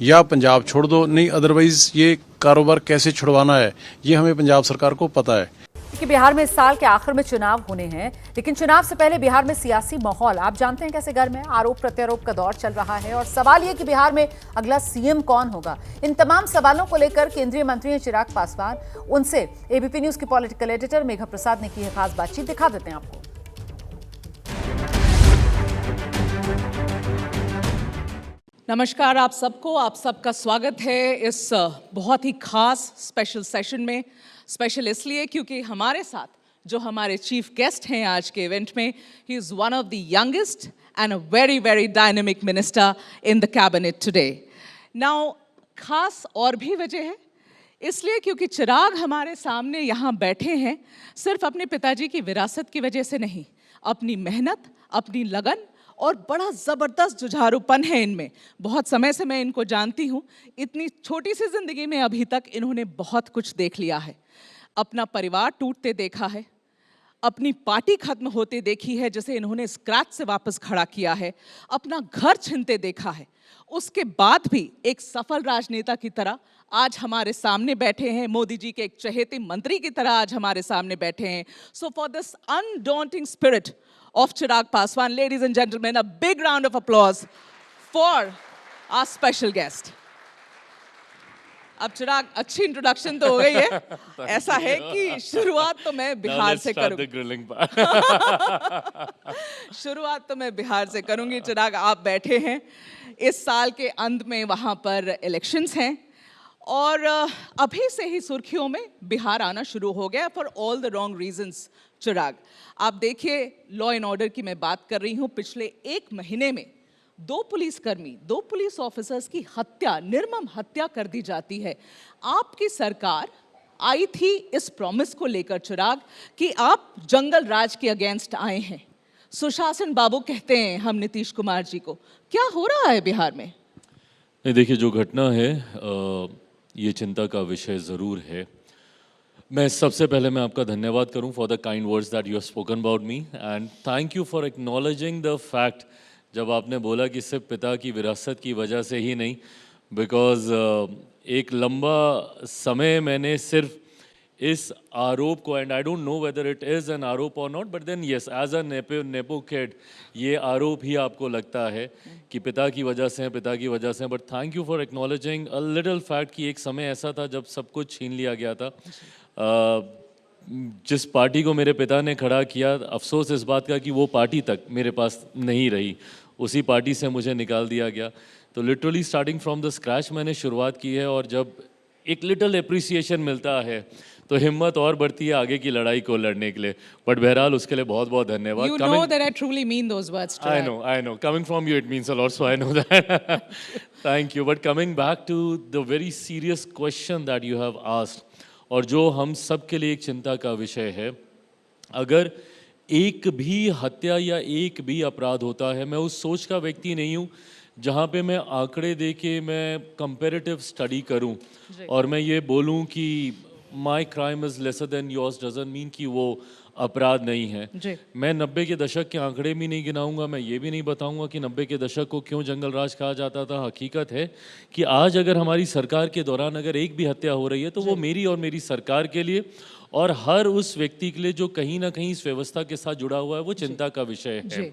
या पंजाब छोड़ दो, नहीं अदरवाइज ये कारोबार कैसे छुड़वाना है ये हमें पंजाब सरकार को पता है। कि बिहार में इस साल के आखिर में चुनाव होने हैं, लेकिन चुनाव से पहले बिहार में सियासी माहौल आप जानते हैं कैसे गर्म है। आरोप प्रत्यारोप का दौर चल रहा है और सवाल ये कि बिहार में अगला सीएम कौन होगा। इन तमाम सवालों को लेकर केंद्रीय मंत्री हैं चिराग पासवान, उनसे एबीपी न्यूज की पॉलिटिकल एडिटर मेघा प्रसाद ने की है खास बातचीत, दिखा देते हैं आपको। नमस्कार आप सबको, आप सबका स्वागत है इस बहुत ही खास स्पेशल सेशन में। स्पेशल इसलिए क्योंकि हमारे साथ जो हमारे चीफ गेस्ट हैं आज के इवेंट में, he is one of the youngest and a very very dynamic minister in the cabinet today. Now खास और भी वजह है, इसलिए क्योंकि चिराग हमारे सामने यहाँ बैठे हैं सिर्फ अपने पिताजी की विरासत की वजह से नहीं, अपनी मेहनत, अपनी लगन और बड़ा ज़बरदस्त जुझारूपन है इनमें। बहुत समय से मैं इनको जानती हूँ, इतनी छोटी सी ज़िंदगी में अभी तक इन्होंने बहुत कुछ देख लिया है। अपना परिवार टूटते देखा है, अपनी पार्टी खत्म होते देखी है जिसे इन्होंने स्क्रैच से वापस खड़ा किया है, अपना घर छिनते देखा है। उसके बाद भी एक सफल राजनेता की तरह आज हमारे सामने बैठे हैं, मोदी जी के एक चहेते मंत्री की तरह आज हमारे सामने बैठे हैं। So for this undaunting spirit of Chirag Paswan, ladies and gentlemen, a big round of applause for our special guest. अब चिराग अच्छी इंट्रोडक्शन तो हो गई है, ऐसा है कि शुरुआत तो मैं बिहार से करूंगी। शुरुआत तो मैं बिहार से करूंगी। चिराग आप बैठे हैं, इस साल के अंत में वहां पर इलेक्शंस हैं और अभी से ही सुर्खियों में बिहार आना शुरू हो गया for all the wrong reasons. Chirag आप देखिए, लॉ एंड ऑर्डर की मैं बात कर रही हूँ, पिछले एक महीने में 2 पुलिसकर्मी, 2 पुलिस ऑफिसर्स की हत्या, निर्मम हत्या कर दी जाती है। आपकी सरकार आई थी इस प्रॉमिस को लेकर चिराग कि आप जंगल राज के अगेंस्ट आए हैं। सुशासन बाबू कहते हैं हम नीतीश कुमार जी को, क्या हो रहा है बिहार में? नहीं देखिए, जो घटना है ये चिंता का विषय ज़रूर है। मैं सबसे पहले मैं आपका धन्यवाद करूं for the kind words that you have spoken about me and thank you for acknowledging the fact जब आपने बोला कि सिर्फ पिता की विरासत की वजह से ही नहीं, बिकॉज एक लंबा समय मैंने सिर्फ इस आरोप को, and I don't know whether it is an आरोप और not, but then yes as a nepo kid ये आरोप ही आपको लगता है कि पिता की वजह से, पिता की वजह से। But thank you for acknowledging a little fact कि एक समय ऐसा था जब सब कुछ छीन लिया गया था। जिस पार्टी को मेरे पिता ने खड़ा किया, अफसोस इस बात का कि वो पार्टी तक मेरे पास नहीं रही, उसी पार्टी से मुझे निकाल दिया गया। तो literally starting from the scratch मैंने शुरुआत की है, और जब एक लिटिल एप्रिसिएशन मिलता है तो हिम्मत और बढ़ती है आगे की लड़ाई को लड़ने के लिए। बट बहरहाल उसके लिए बहुत बहुत धन्यवाद। You know that I truly mean those words. I know. Coming from you, it means a lot, so I know that. Thank you. But coming back to the very serious question that you have asked, और जो हम सब के लिए एक चिंता का विषय है, अगर एक भी हत्या या एक भी अपराध होता है, मैं उस सोच का व्यक्ति नहीं हूँ जहाँ पे मैं आंकड़े दे के मैं कंपैरेटिव स्टडी करूँ और मैं ये बोलूँ कि my crime is lesser than yours doesn't mean कि वो अपराध नहीं है। मैं 90 के दशक के आंकड़े भी नहीं गिनाऊंगा, मैं ये भी नहीं बताऊंगा कि 90 के दशक को क्यों जंगल राज कहा जाता था। हकीकत है कि आज अगर हमारी सरकार के दौरान अगर एक भी हत्या हो रही है तो वो मेरी और मेरी सरकार के लिए और हर उस व्यक्ति के लिए जो कहीं ना कहीं इस व्यवस्था के साथ जुड़ा हुआ है वो चिंता का विषय है।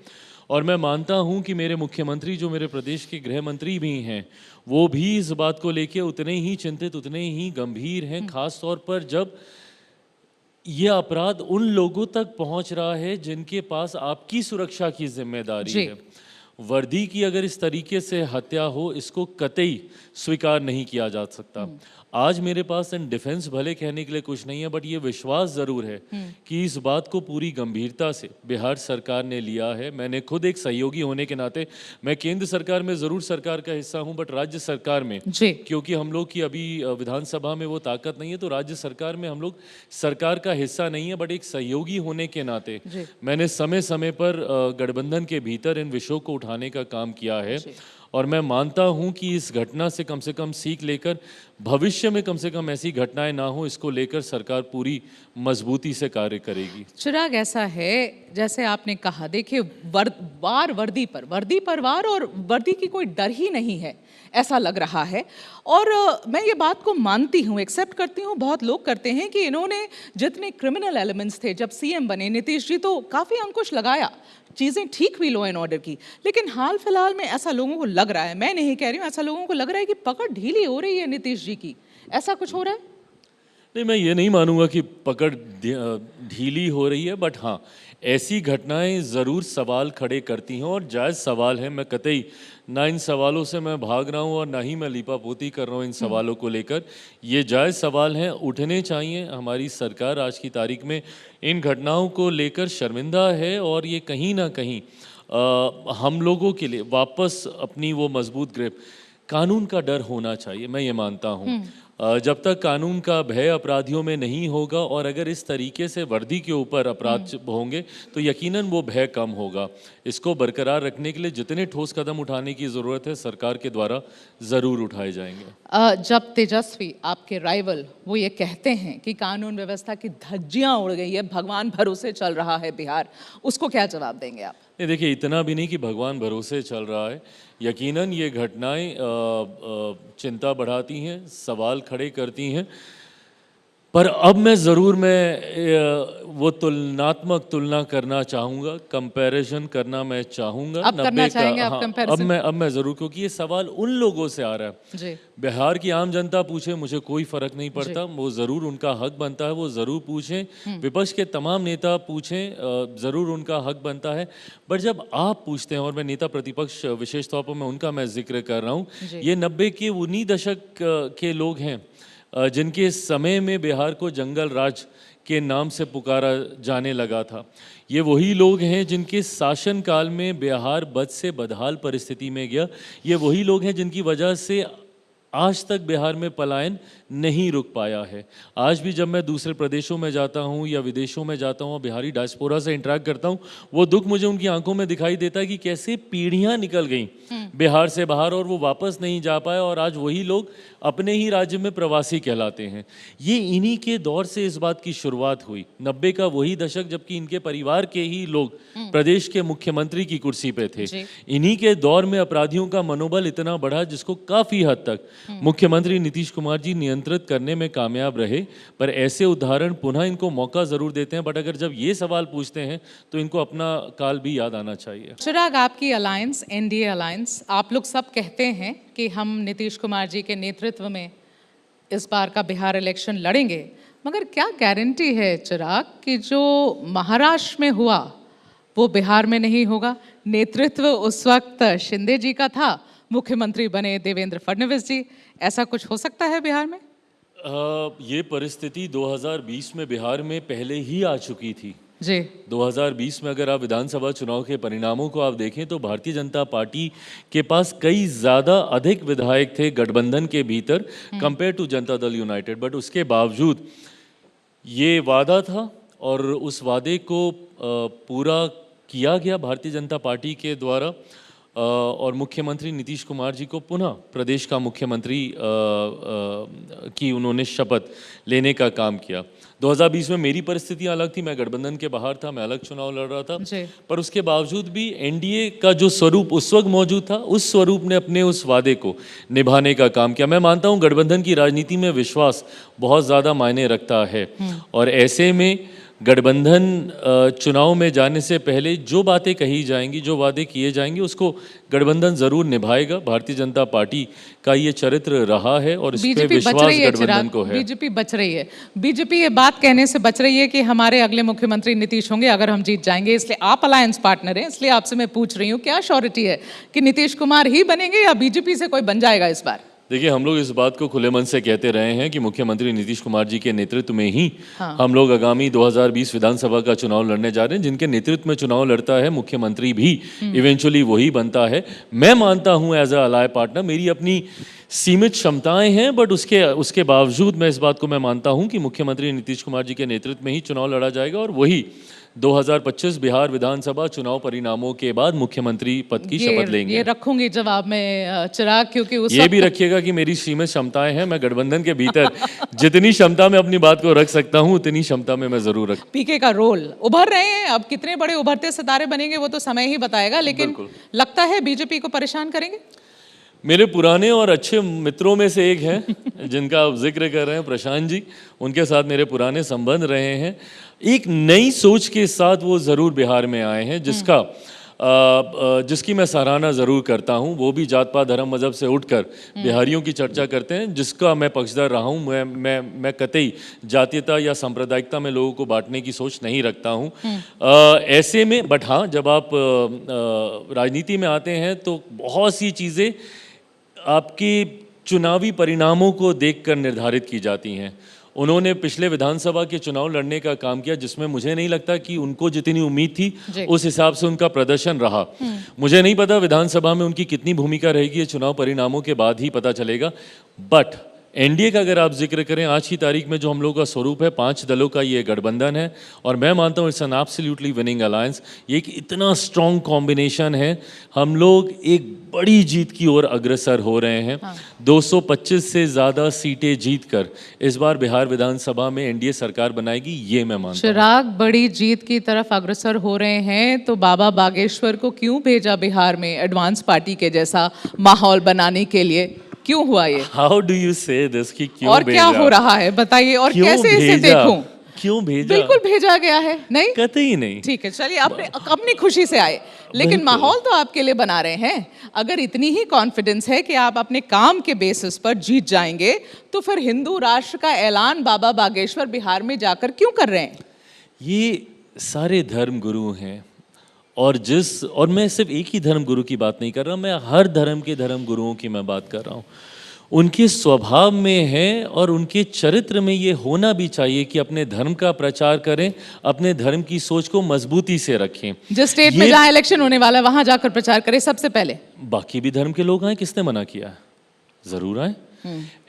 और मैं मानता हूं कि मेरे मुख्यमंत्री जो मेरे प्रदेश के गृह मंत्री भी हैं वो भी इस बात को लेके उतने ही चिंतित, उतने ही गंभीर हैं, खास तौर पर जब ये अपराध उन लोगों तक पहुंच रहा है जिनके पास आपकी सुरक्षा की जिम्मेदारी है। वर्दी की अगर इस तरीके से हत्या हो, इसको कतई स्वीकार नहीं किया जा सकता। आज मेरे पास इन डिफेंस भले कहने के लिए कुछ नहीं है, बट ये विश्वास ज़रूर है कि इस बात को पूरी गंभीरता से बिहार सरकार ने लिया है। मैंने खुद एक सहयोगी होने के नाते, मैं केंद्र सरकार में ज़रूर सरकार का हिस्सा हूं, बट राज्य सरकार में क्योंकि हम लोग की अभी विधानसभा में वो ताकत नहीं है, तो राज्य सरकार में हम लोग सरकार का हिस्सा नहीं है, बट एक सहयोगी होने के नाते मैंने समय समय पर गठबंधन के भीतर इन विषयों को उठाने का काम किया है। और मैं मानता हूं कि इस घटना से कम सीख लेकर भविष्य में कम से कम ऐसी घटनाएं ना हो, इसको लेकर सरकार पूरी मजबूती से कार्य करेगी। चिराग, ऐसा है जैसे आपने कहा, देखिए वार वर्दी पर वार, और वर्दी की कोई डर ही नहीं है ऐसा लग रहा है। और मैं ये बात को मानती हूँ, एक्सेप्ट करती हूँ, बहुत लोग करते हैं कि इन्होंने जितने क्रिमिनल एलिमेंट्स थे, जब सीएम बने नीतीश जी तो काफ़ी अंकुश लगाया, चीज़ें ठीक हुई लॉ एंड ऑर्डर की। लेकिन हाल फिलहाल में ऐसा लोगों को लग रहा है, मैं नहीं कह रही हूँ, ऐसा लोगों को लग रहा है कि पकड़ ढीली हो रही है नीतीश जी की। ऐसा कुछ हो रहा है? नहीं, मैं ये नहीं मानूंगा कि पकड़ ढीली हो रही है, बट हाँ ऐसी घटनाएं ज़रूर सवाल खड़े करती हैं और जायज़ सवाल है। मैं कतई ना इन सवालों से मैं भाग रहा हूँ और ना ही मैं लीपापोती कर रहा हूँ इन सवालों को लेकर। ये जायज़ सवाल हैं, उठने चाहिए। हमारी सरकार आज की तारीख में इन घटनाओं को लेकर शर्मिंदा है और ये कहीं ना कहीं हम लोगों के लिए वापस अपनी वो मजबूत ग्रिप, कानून का डर होना चाहिए। मैं ये मानता हूँ जब तक कानून का भय अपराधियों में नहीं होगा और अगर इस तरीके से वर्दी के ऊपर अपराध होंगे तो यकीनन वो भय कम होगा। इसको बरकरार रखने के लिए जितने ठोस कदम उठाने की ज़रूरत है सरकार के द्वारा ज़रूर उठाए जाएंगे। जब तेजस्वी आपके राइवल वो ये कहते हैं कि कानून व्यवस्था की धज्जियां उड़ गई है, भगवान भरोसे चल रहा है बिहार, उसको क्या जवाब देंगे आप? नहीं, देखिए इतना भी नहीं कि भगवान भरोसे चल रहा है। यकीनन ये घटनाएं चिंता बढ़ाती हैं, सवाल खड़े करती हैं, पर अब मैं ज़रूर वो तुलनात्मक तुलना करना चाहूँगा, कंपैरिजन करना मैं चाहूँगा। अब करना चाहेंगे आप कंपैरिजन? अब मैं ज़रूर, क्योंकि ये सवाल उन लोगों से आ रहा है जी। बिहार की आम जनता पूछे, मुझे कोई फ़र्क नहीं पड़ता, वो ज़रूर उनका हक बनता है, वो ज़रूर पूछें। विपक्ष के तमाम नेता पूछें, ज़रूर उनका हक बनता है। बट जब आप पूछते हैं, और मैं नेता प्रतिपक्ष विशेष तौर पर उनका मैं जिक्र कर रहा हूँ, ये 90 के उन्हीं दशक के लोग हैं जिनके समय में बिहार को जंगल राज के नाम से पुकारा जाने लगा था। ये वही लोग हैं जिनके शासनकाल में बिहार बद से बदहाल परिस्थिति में गया। ये वही लोग हैं जिनकी वजह से आज तक बिहार में पलायन नहीं रुक पाया है। आज भी जब मैं दूसरे प्रदेशों में जाता हूँ या विदेशों में जाता हूँ और बिहारी डायस्पोरा से इंटरेक्ट करता हूँ, वो दुख मुझे उनकी आंखों में दिखाई देता है कि कैसे पीढ़ियाँ निकल गईं बिहार से बाहर और वो वापस नहीं जा पाए और आज वही लोग अपने ही राज्य में प्रवासी कहलाते हैं। ये इन्हीं के दौर से इस बात की शुरुआत हुई, 90 का वही दशक जबकि इनके परिवार के ही लोग प्रदेश के मुख्यमंत्री की कुर्सी पे थे। इन्हीं के दौर में अपराधियों का मनोबल इतना बढ़ा जिसको काफ़ी हद तक मुख्यमंत्री नीतीश कुमार जी नियंत्रित करने में कामयाब रहे। पर ऐसे उदाहरण पुनः इनको मौका ज़रूर देते हैं, बट अगर जब ये सवाल पूछते हैं तो इनको अपना काल भी याद आना चाहिए। चिराग, आपकी अलायंस, एनडीए अलायंस, आप लोग सब कहते हैं कि हम नीतीश कुमार जी के नेतृत्व में इस बार का बिहार इलेक्शन लड़ेंगे, मगर क्या गारंटी है चिराग कि जो महाराष्ट्र में हुआ वो बिहार में नहीं होगा? नेतृत्व उस वक्त शिंदे जी का था, मुख्यमंत्री बने देवेंद्र फडणवीस जी, ऐसा कुछ हो सकता है बिहार में? ये परिस्थिति 2020 में बिहार में पहले ही आ चुकी थी जी। 2020 में अगर आप विधानसभा चुनाव के परिणामों को आप देखें तो भारतीय जनता पार्टी के पास कई ज़्यादा अधिक विधायक थे गठबंधन के भीतर compare to Janata Dal United, but उसके बावजूद ये वादा था और उस वादे को पूरा किया गया भारतीय जनता पार्टी के द्वारा और मुख्यमंत्री नीतीश कुमार जी को पुनः प्रदेश का मुख्यमंत्री की उन्होंने शपथ लेने का काम किया। 2020 में मेरी परिस्थितियां अलग थी, मैं गठबंधन के बाहर था, मैं अलग चुनाव लड़ रहा था, पर उसके बावजूद भी एनडीए का जो स्वरूप उस वक्त मौजूद था, उस स्वरूप ने अपने उस वादे को निभाने का काम किया। मैं मानता हूं गठबंधन की राजनीति में विश्वास बहुत ज़्यादा मायने रखता है और ऐसे में गठबंधन चुनाव में जाने से पहले जो बातें कही जाएंगी, जो वादे किए जाएंगे, उसको गठबंधन जरूर निभाएगा। भारतीय जनता पार्टी का ये चरित्र रहा है और इस पे विश्वास गठबंधन को है। बीजेपी बच रही है, बीजेपी ये बात कहने से बच रही है कि हमारे अगले मुख्यमंत्री नीतीश होंगे अगर हम जीत जाएंगे, इसलिए आप अलायंस पार्टनर हैं, इसलिए आपसे मैं पूछ रही हूँ क्या श्योरिटी है कि नीतीश कुमार ही बनेंगे या बीजेपी से कोई बन जाएगा इस बार? देखिए, हम लोग इस बात को खुले मन से कहते रहे हैं कि मुख्यमंत्री नीतीश कुमार जी के नेतृत्व में ही हम लोग आगामी 2020 विधानसभा का चुनाव लड़ने जा रहे हैं। जिनके नेतृत्व में चुनाव लड़ता है मुख्यमंत्री भी इवेंचुअली वही बनता है। मैं मानता हूं एज अ अलाय पार्टनर मेरी अपनी सीमित क्षमताएं हैं, बट उसके बावजूद मैं इस बात को मैं मानता हूं कि मुख्यमंत्री नीतीश कुमार जी के नेतृत्व में ही चुनाव लड़ा जाएगा और वही 2025 बिहार विधानसभा चुनाव परिणामों के बाद मुख्यमंत्री पद की शपथ लेंगे। ये रखूंगी जवाब में चिराग, क्योंकि उस ये भी रखिएगा कि मेरी सीमित क्षमताएं हैं, मैं गठबंधन के भीतर जितनी क्षमता में अपनी बात को रख सकता हूं उतनी क्षमता में मैं जरूर रख। पीके का रोल उभर रहे हैं, अब कितने बड़े उभरते सितारे बनेंगे वो तो समय ही बताएगा, लेकिन लगता है बीजेपी को परेशान करेंगे। मेरे पुराने और अच्छे मित्रों में से एक हैं जिनका आप जिक्र कर रहे हैं, प्रशांत जी, उनके साथ मेरे पुराने संबंध रहे हैं। एक नई सोच के साथ वो ज़रूर बिहार में आए हैं जिसकी मैं सराहना ज़रूर करता हूं। वो भी जात पात धर्म मज़हब से उठकर बिहारियों की चर्चा करते हैं, जिसका मैं पक्षधर रहा हूं। मैं कतई जातीयता या सांप्रदायिकता में लोगों को बांटने की सोच नहीं रखता हूं। ऐसे में बट हाँ, जब आप राजनीति में आते हैं तो बहुत सी चीज़ें आपके चुनावी परिणामों को देखकर निर्धारित की जाती हैं। उन्होंने पिछले विधानसभा के चुनाव लड़ने का काम किया जिसमें मुझे नहीं लगता कि उनको जितनी उम्मीद थी उस हिसाब से उनका प्रदर्शन रहा। मुझे नहीं पता विधानसभा में उनकी कितनी भूमिका रहेगी, ये चुनाव परिणामों के बाद ही पता चलेगा। बट एनडीए का अगर आप जिक्र करें, आज की तारीख में जो हम लोगों का स्वरूप है, 5 दलों का ये गठबंधन है और मैं मानता हूँ it's an absolutely winning alliance. ये एक इतना स्ट्रॉन्ग कॉम्बिनेशन है, हम लोग एक बड़ी जीत की ओर अग्रसर हो रहे हैं। 225 से ज़्यादा सीटें जीतकर इस बार बिहार विधानसभा में एनडीए सरकार बनाएगी, ये मैं मानता हूँ। चिराग, बड़ी जीत की तरफ अग्रसर हो रहे हैं तो बाबा बागेश्वर को क्यों भेजा बिहार में एडवांस पार्टी के जैसा माहौल बनाने के लिए? क्यों हुआ ये? हाउ डू यू से दिस कि क्यों और भेजा? क्या हो रहा है बताइए, और कैसे इसे देखूं? क्यों भेजा? बिल्कुल भेजा गया है, नहीं कतई नहीं। ठीक है, चलिए अपनी खुशी से आए, लेकिन माहौल तो आपके लिए बना रहे हैं। अगर इतनी ही कॉन्फिडेंस है कि आप अपने काम के बेसिस पर जीत जाएंगे तो फिर हिंदू राष्ट्र का ऐलान बाबा बागेश्वर बिहार में जाकर क्यों कर रहे हैं? ये सारे धर्म गुरु हैं और मैं सिर्फ एक ही धर्म गुरु की बात नहीं कर रहा, मैं हर धर्म के धर्म गुरुओं की मैं बात कर रहा हूँ। उनके स्वभाव में है और उनके चरित्र में ये होना भी चाहिए कि अपने धर्म का प्रचार करें, अपने धर्म की सोच को मजबूती से रखें। जिस स्टेट में जहाँ इलेक्शन होने वाला है वहां जाकर प्रचार करें सबसे पहले। बाकी भी धर्म के लोग आए, किसने मना किया है? जरूर आए।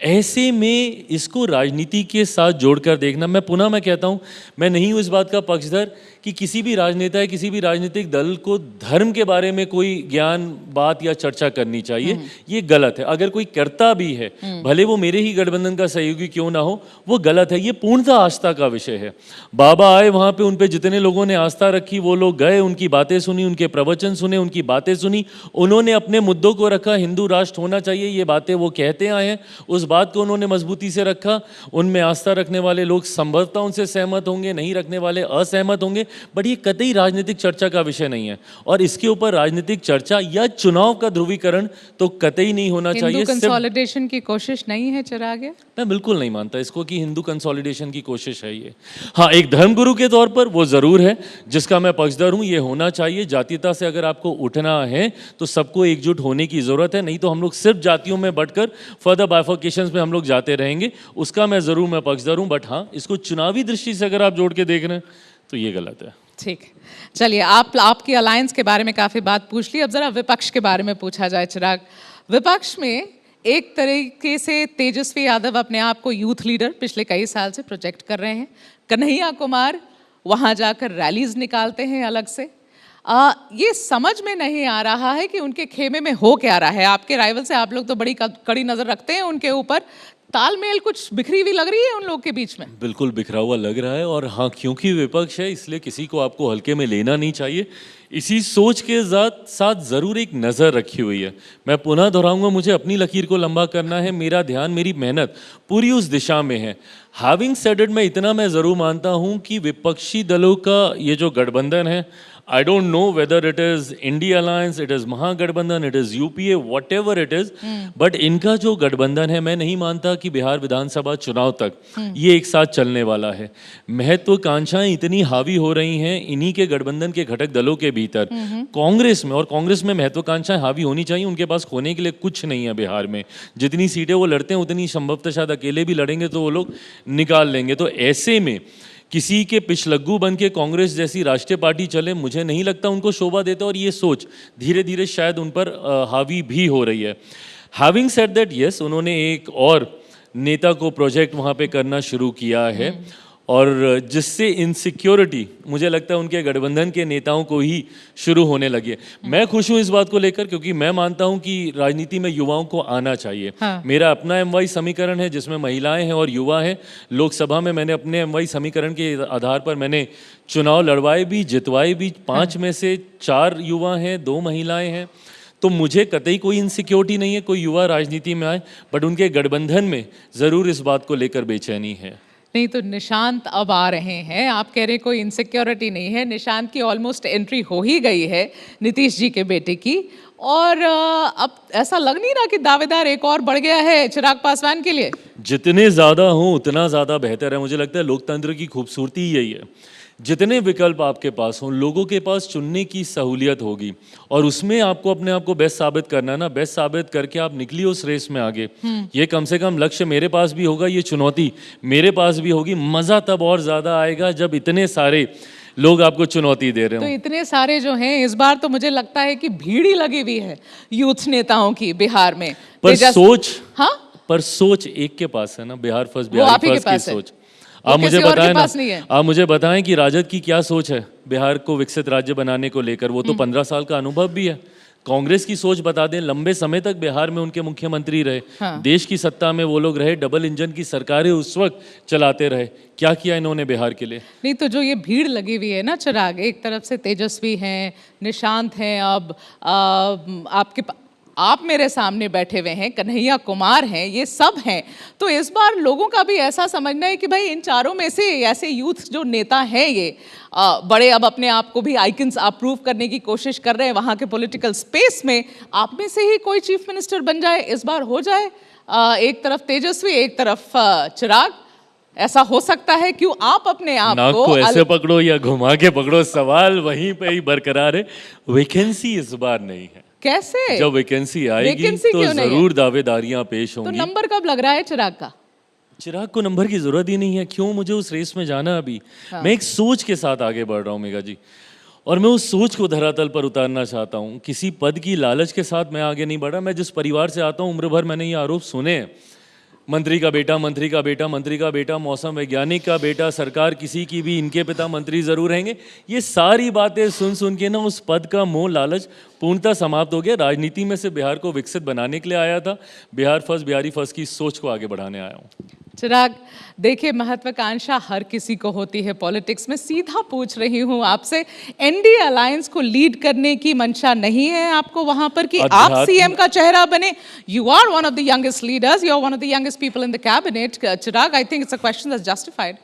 ऐसे में इसको राजनीति के साथ जोड़कर देखना, मैं कहता हूँ, मैं नहीं हूँ इस बात का पक्षधर कि किसी भी राजनेता या किसी भी राजनीतिक दल को धर्म के बारे में कोई ज्ञान बात या चर्चा करनी चाहिए, ये गलत है। अगर कोई करता भी है, भले वो मेरे ही गठबंधन का सहयोगी क्यों ना हो, वो गलत है। ये पूर्णतः आस्था का विषय है। बाबा आए वहाँ पे, उन पे जितने लोगों ने आस्था रखी वो लोग गए, उनकी बातें सुनी, उनके प्रवचन सुने, उनकी बातें सुनी, उन्होंने अपने मुद्दों को रखा, हिंदू राष्ट्र होना चाहिए, ये बातें वो कहते आए हैं, उस बात को उन्होंने मजबूती से रखा। उनमें आस्था रखने वाले लोग संभवतः उनसे सहमत होंगे, नहीं रखने वाले असहमत होंगे, बट ये कतई राजनीतिक चर्चा का विषय नहीं है। और इसके ऊपर राजनीतिक चर्चा या चुनाव का ध्रुवीकरण तो कतई नहीं होना चाहिए। हिंदू कंसोलिडेशन की कोशिश नहीं है चिराग? मैं बिल्कुल नहीं मानता इसको कि हिंदू कंसोलिडेशन की कोशिश है ये। हाँ, एक धर्मगुरु के तौर पर वो जरूर है, जिसका मैं पक्षधर हूँ, ये होना चाहिए। जातीयता से अगर आपको उठना है तो सबको एकजुट होने की जरूरत है, नहीं तो हम लोग सिर्फ जातियों में बढ़कर फर्दर बाइफर्केशंस में हम लोग जाते रहेंगे। उसका मैं जरूर पक्षधर हूँ, बट हाँ, इसको चुनावी दृष्टि से अगर आप जोड़ के देख रहे हैं तो ये गलत है। ठीक, चलिए, आपकी अलायंस के बारे में काफ़ी बात पूछ ली, अब ज़रा विपक्ष के बारे में पूछा जाए चिराग। विपक्ष में एक तरीके से तेजस्वी यादव अपने आप को यूथ लीडर पिछले कई साल से प्रोजेक्ट कर रहे हैं। कन्हैया कुमार वहाँ जाकर रैलीज निकालते हैं अलग से। ये समझ में नहीं आ रहा है कि उनके खेमे में हो क्या रहा है। आपके राइवल से आप लोग तो बड़ी कड़ी नज़र रखते हैं उनके ऊपर, तालमेल कुछ बिखरी हुई लग रही है उन लोग के बीच में। बिल्कुल बिखरा हुआ लग रहा है, और हाँ, क्योंकि विपक्ष है इसलिए किसी को आपको हल्के में लेना नहीं चाहिए। इसी सोच के साथ ज़रूर एक नज़र रखी हुई है। मैं पुनः दोहराऊंगा, मुझे अपनी लकीर को लंबा करना है, मेरा ध्यान, मेरी मेहनत पूरी उस दिशा में है। हैविंग सेड इट, मैं इतना मैं ज़रूर मानता हूँ कि विपक्षी दलों का ये जो गठबंधन है, I don't know whether it is India Alliance, it is Mahagathbandhan, it is UPA, whatever it is, but इनका जो गठबंधन है, मैं नहीं मानता कि बिहार विधानसभा चुनाव तक ये एक साथ चलने वाला है। महत्वाकांक्षाएं इतनी हावी हो रही हैं इन्हीं के गठबंधन के घटक दलों के भीतर, कांग्रेस में, और कांग्रेस में महत्वाकांक्षाएं हावी होनी चाहिए। उनके पास खोने के लिए कुछ नहीं है बिहार में। जितनी सीटें वो लड़ते हैं उतनी संभवतः शायद अकेले भी लड़ेंगे तो वो लोग निकाल लेंगे। तो ऐसे में किसी के पिछलग्गू बन के कांग्रेस जैसी राष्ट्रीय पार्टी चले, मुझे नहीं लगता उनको शोभा देता, और ये सोच धीरे धीरे शायद उन पर हावी भी हो रही है। हैविंग सेड दैट, यस, उन्होंने एक और नेता को प्रोजेक्ट वहाँ पे करना शुरू किया है, और जिससे इनसिक्योरिटी मुझे लगता है उनके गठबंधन के नेताओं को ही शुरू होने लगी है। मैं खुश हूँ इस बात को लेकर, क्योंकि मैं मानता हूँ कि राजनीति में युवाओं को आना चाहिए। मेरा अपना MY समीकरण है जिसमें महिलाएं हैं और युवा हैं। लोकसभा में मैंने अपने MY समीकरण के आधार पर मैंने चुनाव लड़वाए भी, जितवाए भी। 5 में से 4 युवा हैं, 2 महिलाएं हैं। तो मुझे कतई कोई इनसिक्योरिटी नहीं है कोई युवा राजनीति में आए, बट उनके गठबंधन में ज़रूर इस बात को लेकर बेचैनी है। नहीं तो निशांत अब आ रहे हैं, आप कह रहे हैं कोई इनसिक्योरिटी नहीं है। निशांत की ऑलमोस्ट एंट्री हो ही गई है, नीतीश जी के बेटे की, और अब ऐसा लग नहीं रहा कि दावेदार एक और बढ़ गया है चिराग पासवान के लिए? जितने ज़्यादा हों उतना ज़्यादा बेहतर है। मुझे लगता है लोकतंत्र की खूबसूरती ही यही है, जितने विकल्प आपके पास हों, लोगों के पास चुनने की सहूलियत होगी, और उसमें आपको अपने आप को बेस्ट साबित करना है ना। बेस्ट साबित करके आप निकलिए उस रेस में आगे। ये कम से कम लक्ष्य मेरे पास भी होगा, ये चुनौती मेरे पास भी होगी। मज़ा तब और ज़्यादा आएगा जब इतने सारे लोग आपको चुनौती दे रहे हो। तो इतने सारे जो हैं, इस बार तो मुझे लगता है कि भीड़ ही लगी हुई है यूथ नेताओं की बिहार में। पर सोच एक के पास है ना, बिहार फर्स्ट, बिहार फर्स्ट की सोच। आप मुझे बताएं कि राजद की क्या सोच है बिहार को विकसित राज्य बनाने को लेकर। वो तो 15 साल का अनुभव भी है। कांग्रेस की सोच बता दें, लंबे समय तक बिहार में उनके मुख्यमंत्री रहे, देश की सत्ता में वो लोग रहे, डबल इंजन की सरकारें उस वक्त चलाते रहे। क्या किया इन्होंने बिहार के लिए? नहीं तो जो ये भीड़ लगी हुई है ना चिराग, एक तरफ से तेजस्वी हैं, निशांत हैं, अब आप मेरे सामने बैठे हुए हैं, कन्हैया कुमार हैं, ये सब हैं। तो इस बार लोगों का भी ऐसा समझना है कि भाई इन चारों में से ऐसे यूथ जो नेता हैं, ये बड़े अब अपने आप को भी आइकन्स अप्रूव करने की कोशिश कर रहे हैं वहाँ के पॉलिटिकल स्पेस में। आप में से ही कोई चीफ मिनिस्टर बन जाए, इस बार हो जाए। एक तरफ तेजस्वी, एक तरफ चिराग, ऐसा हो सकता है। क्यों आप अपने आप को ऐसे पकड़ो या घुमा के पकड़ो, सवाल वहीं पे ही बरकरार है। वैकेंसी इस बार नहीं है। कैसे? जब वैकेंसी आएगी तो जरूर दावेदारियां पेश होंगी। तो नंबर कब लग रहा है चिराग का? चिराग को नंबर की जरूरत ही नहीं है। क्यों मुझे उस रेस में जाना अभी? मैं एक सोच के साथ आगे बढ़ रहा हूँ मेघा जी, और मैं उस सोच को धरातल पर उतारना चाहता हूँ। किसी पद की लालच के साथ मैं आगे नहीं बढ़ रहा। मैं जिस परिवार से आता हूँ, उम्र भर मैंने ये आरोप सुने हैं मंत्री का बेटा, मंत्री का बेटा, मंत्री का बेटा, मौसम वैज्ञानिक का बेटा, सरकार किसी की भी, इनके पिता मंत्री ज़रूर रहेंगे। ये सारी बातें सुन सुन के ना उस पद का मोह लालच पूर्णतः समाप्त हो गया। राजनीति में से बिहार को विकसित बनाने के लिए आया था। बिहार फर्स्ट, बिहारी फर्स्ट की सोच को आगे बढ़ाने आया हूँ। चिराग, देखिए महत्वाकांक्षा हर किसी को होती है पॉलिटिक्स में। सीधा पूछ रही हूँ आपसे, एनडीए अलायंस को लीड करने की मंशा नहीं है आपको वहां पर कि आप सीएम का चेहरा बने? You are one of the youngest leaders, you are one of the youngest people in the cabinet. Chirag, I think it's a question that's justified.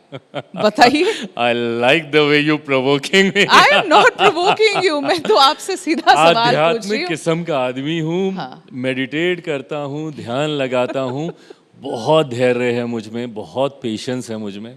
बताइए। I like the way you provoking me. I am not provoking you, मैं तो आपसे सीधा सवाल पूछ रही हूँ। आध्यात्मिक किस्म का आदमी हूँ, मेडिटेट करता हूँ, ध्यान लगाता हूँ, बहुत धैर्य है मुझ में, बहुत पेशेंस है मुझ में।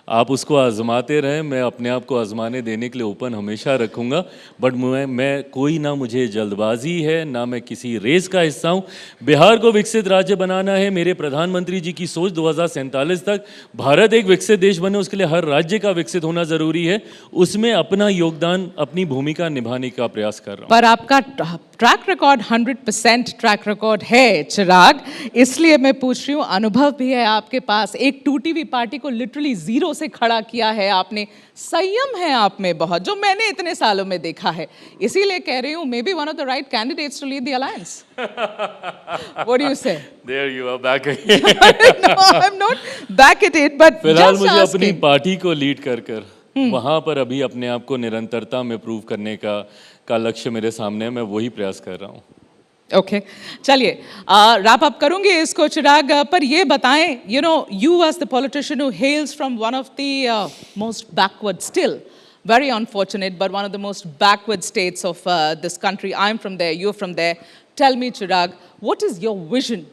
आप उसको आजमाते रहें, मैं अपने आप को आजमाने देने के लिए ओपन हमेशा रखूँगा। बट मैं कोई ना मुझे जल्दबाजी है, ना मैं किसी रेस का हिस्सा हूँ। बिहार को विकसित राज्य बनाना है। मेरे प्रधानमंत्री जी की सोच 2047 तक भारत एक विकसित देश बने, उसके लिए हर राज्य का विकसित होना ज़रूरी है। उसमें अपना योगदान, अपनी भूमिका निभाने का प्रयास कर रहा हूँ। पर आपका ट्रैक रिकॉर्ड 100% ट्रैक रिकॉर्ड है चिराग, इसलिए मैं पूछ रही हूँ, अनुभव भी है आपके पास। एक टूटी हुई पार्टी को लिटरली जीरो से खड़ा किया है आपने, संयम है आप में बहुत, जो मैंने इतने सालों में देखा है। इसीलिए कह रही हूँ, may be one of the right candidates to lead the alliance. What do you say? There you are back again. No, I'm not back at it, but फिलहाल just मुझे अपनी asking. पार्टी को लीड कर वहां पर अभी अपने आप को निरंतरता में प्रूव करने का लक्ष्य मेरे सामने है। मैं वही प्रयास कर रहा हूँ। ओके, चलिए रैप अप करूंगी इसको चिराग, पर ये बताएं, you know, you as the politician who hails from one of the most backward, still very unfortunate, but one of the most backward states of this country. I'm from there, you're from there. Tell me, Chirag, what is your vision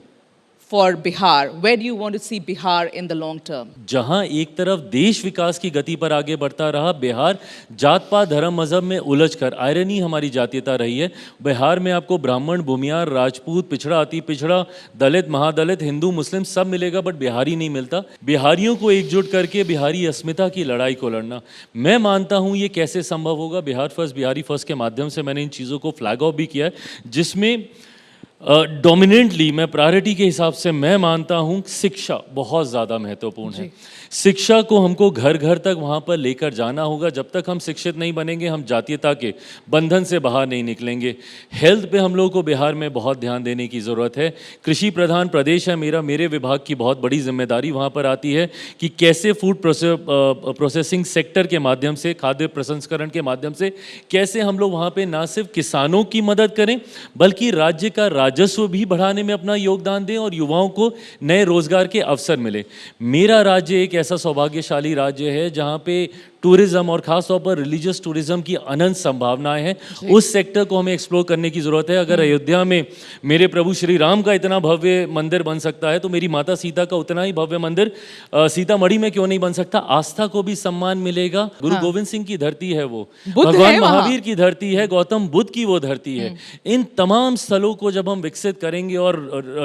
for Bihar? Where do you want to see Bihar in the long term? जहां एक तरफ देश विकास की गति पर आगे बढ़ता रहा, बिहार जात पात धर्म मजहब में उलझकर, आयरनी हमारी जातीयता रही है। बिहार में आपको ब्राह्मण, भूमियार, राजपूत, पिछड़ा, अति पिछड़ा, दलित, महादलित, हिंदू, मुस्लिम सब मिलेगा, बट बिहारी नहीं मिलता। बिहारियों को एकजुट करके बिहारी अस्मिता की लड़ाई को लड़ना, मैं मानता हूं ये कैसे संभव होगा। बिहार फर्स्ट, बिहारी फर्स्ट के माध्यम से मैंने इन चीज़ों को फ्लैग ऑफ भी किया है, जिसमें डोमिनेंटली मैं प्रायोरिटी के हिसाब से मैं मानता हूँ शिक्षा बहुत ज़्यादा महत्वपूर्ण है। शिक्षा को हमको घर घर तक वहाँ पर लेकर जाना होगा। जब तक हम शिक्षित नहीं बनेंगे, हम जातीयता के बंधन से बाहर नहीं निकलेंगे। हेल्थ पे हम लोगों को बिहार में बहुत ध्यान देने की ज़रूरत है। कृषि प्रधान प्रदेश है मेरे विभाग की बहुत बड़ी जिम्मेदारी वहाँ पर आती है कि कैसे फूड प्रोसेसिंग सेक्टर के माध्यम से, खाद्य प्रसंस्करण के माध्यम से कैसे हम लोग वहाँ पर ना सिर्फ किसानों की मदद करें, बल्कि राज्य का राजस्व भी बढ़ाने में अपना योगदान दें और युवाओं को नए रोजगार के अवसर मिले। मेरा राज्य एक ऐसा सौभाग्यशाली राज्य है जहां पे टूरिज्म और खास तौर पर रिलीजियस टूरिज्म की अनंत संभावनाएं हैं। उस सेक्टर को हमें एक्सप्लोर करने की जरूरत है। अगर अयोध्या में मेरे प्रभु श्री राम का इतना भव्य मंदिर बन सकता है, तो मेरी माता सीता का उतना ही भव्य मंदिर सीतामढ़ी में क्यों नहीं बन सकता। आस्था को भी सम्मान मिलेगा। गुरु गोविंद सिंह की धरती है वो, भगवान महावीर की धरती है, गौतम बुद्ध की वो धरती है। इन तमाम स्थलों को जब हम विकसित करेंगे और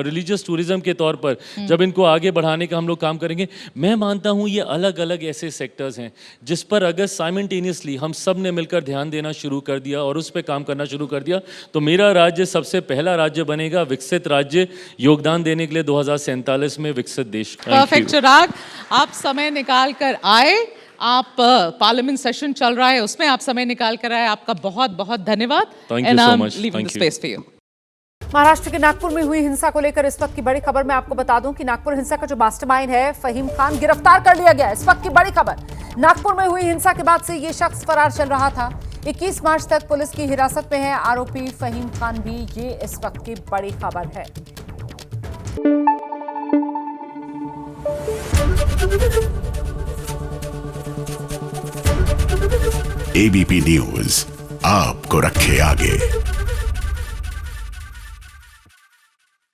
रिलीजियस टूरिज्म के तौर पर जब इनको आगे बढ़ाने का हम लोग काम करेंगे, मैं मानता हूँ ये अलग अलग ऐसे सेक्टर्स हैं जिस पर अगर साइमल्टेनियसली हम सब ने मिलकर ध्यान देना शुरू कर दिया और उस पर काम करना शुरू कर दिया, तो मेरा राज्य सबसे पहला राज्य बनेगा विकसित राज्य, योगदान देने के लिए 2047 में विकसित देश। परफेक्ट चिराग, आप समय निकाल कर आए। आप पार्लियामेंट सेशन चल रहा है, उसमें आप समय निकाल कर आए, आपका बहुत बहुत धन्यवाद। Thank you so much. Thank you. Maharashtra के नागपुर में हुई हिंसा को लेकर इस वक्त की बड़ी खबर मैं आपको बता दूं कि नागपुर हिंसा का जो मास्टरमाइंड है फहीम खान गिरफ्तार कर लिया गया है। इस वक्त की बड़ी खबर, नागपुर में हुई हिंसा के बाद से ये शख्स फरार चल रहा था। 21 मार्च तक पुलिस की हिरासत में है आरोपी फहीम खान भी, ये इस वक्त की बड़ी खबर है। एबीपी न्यूज आपको रखे आगे।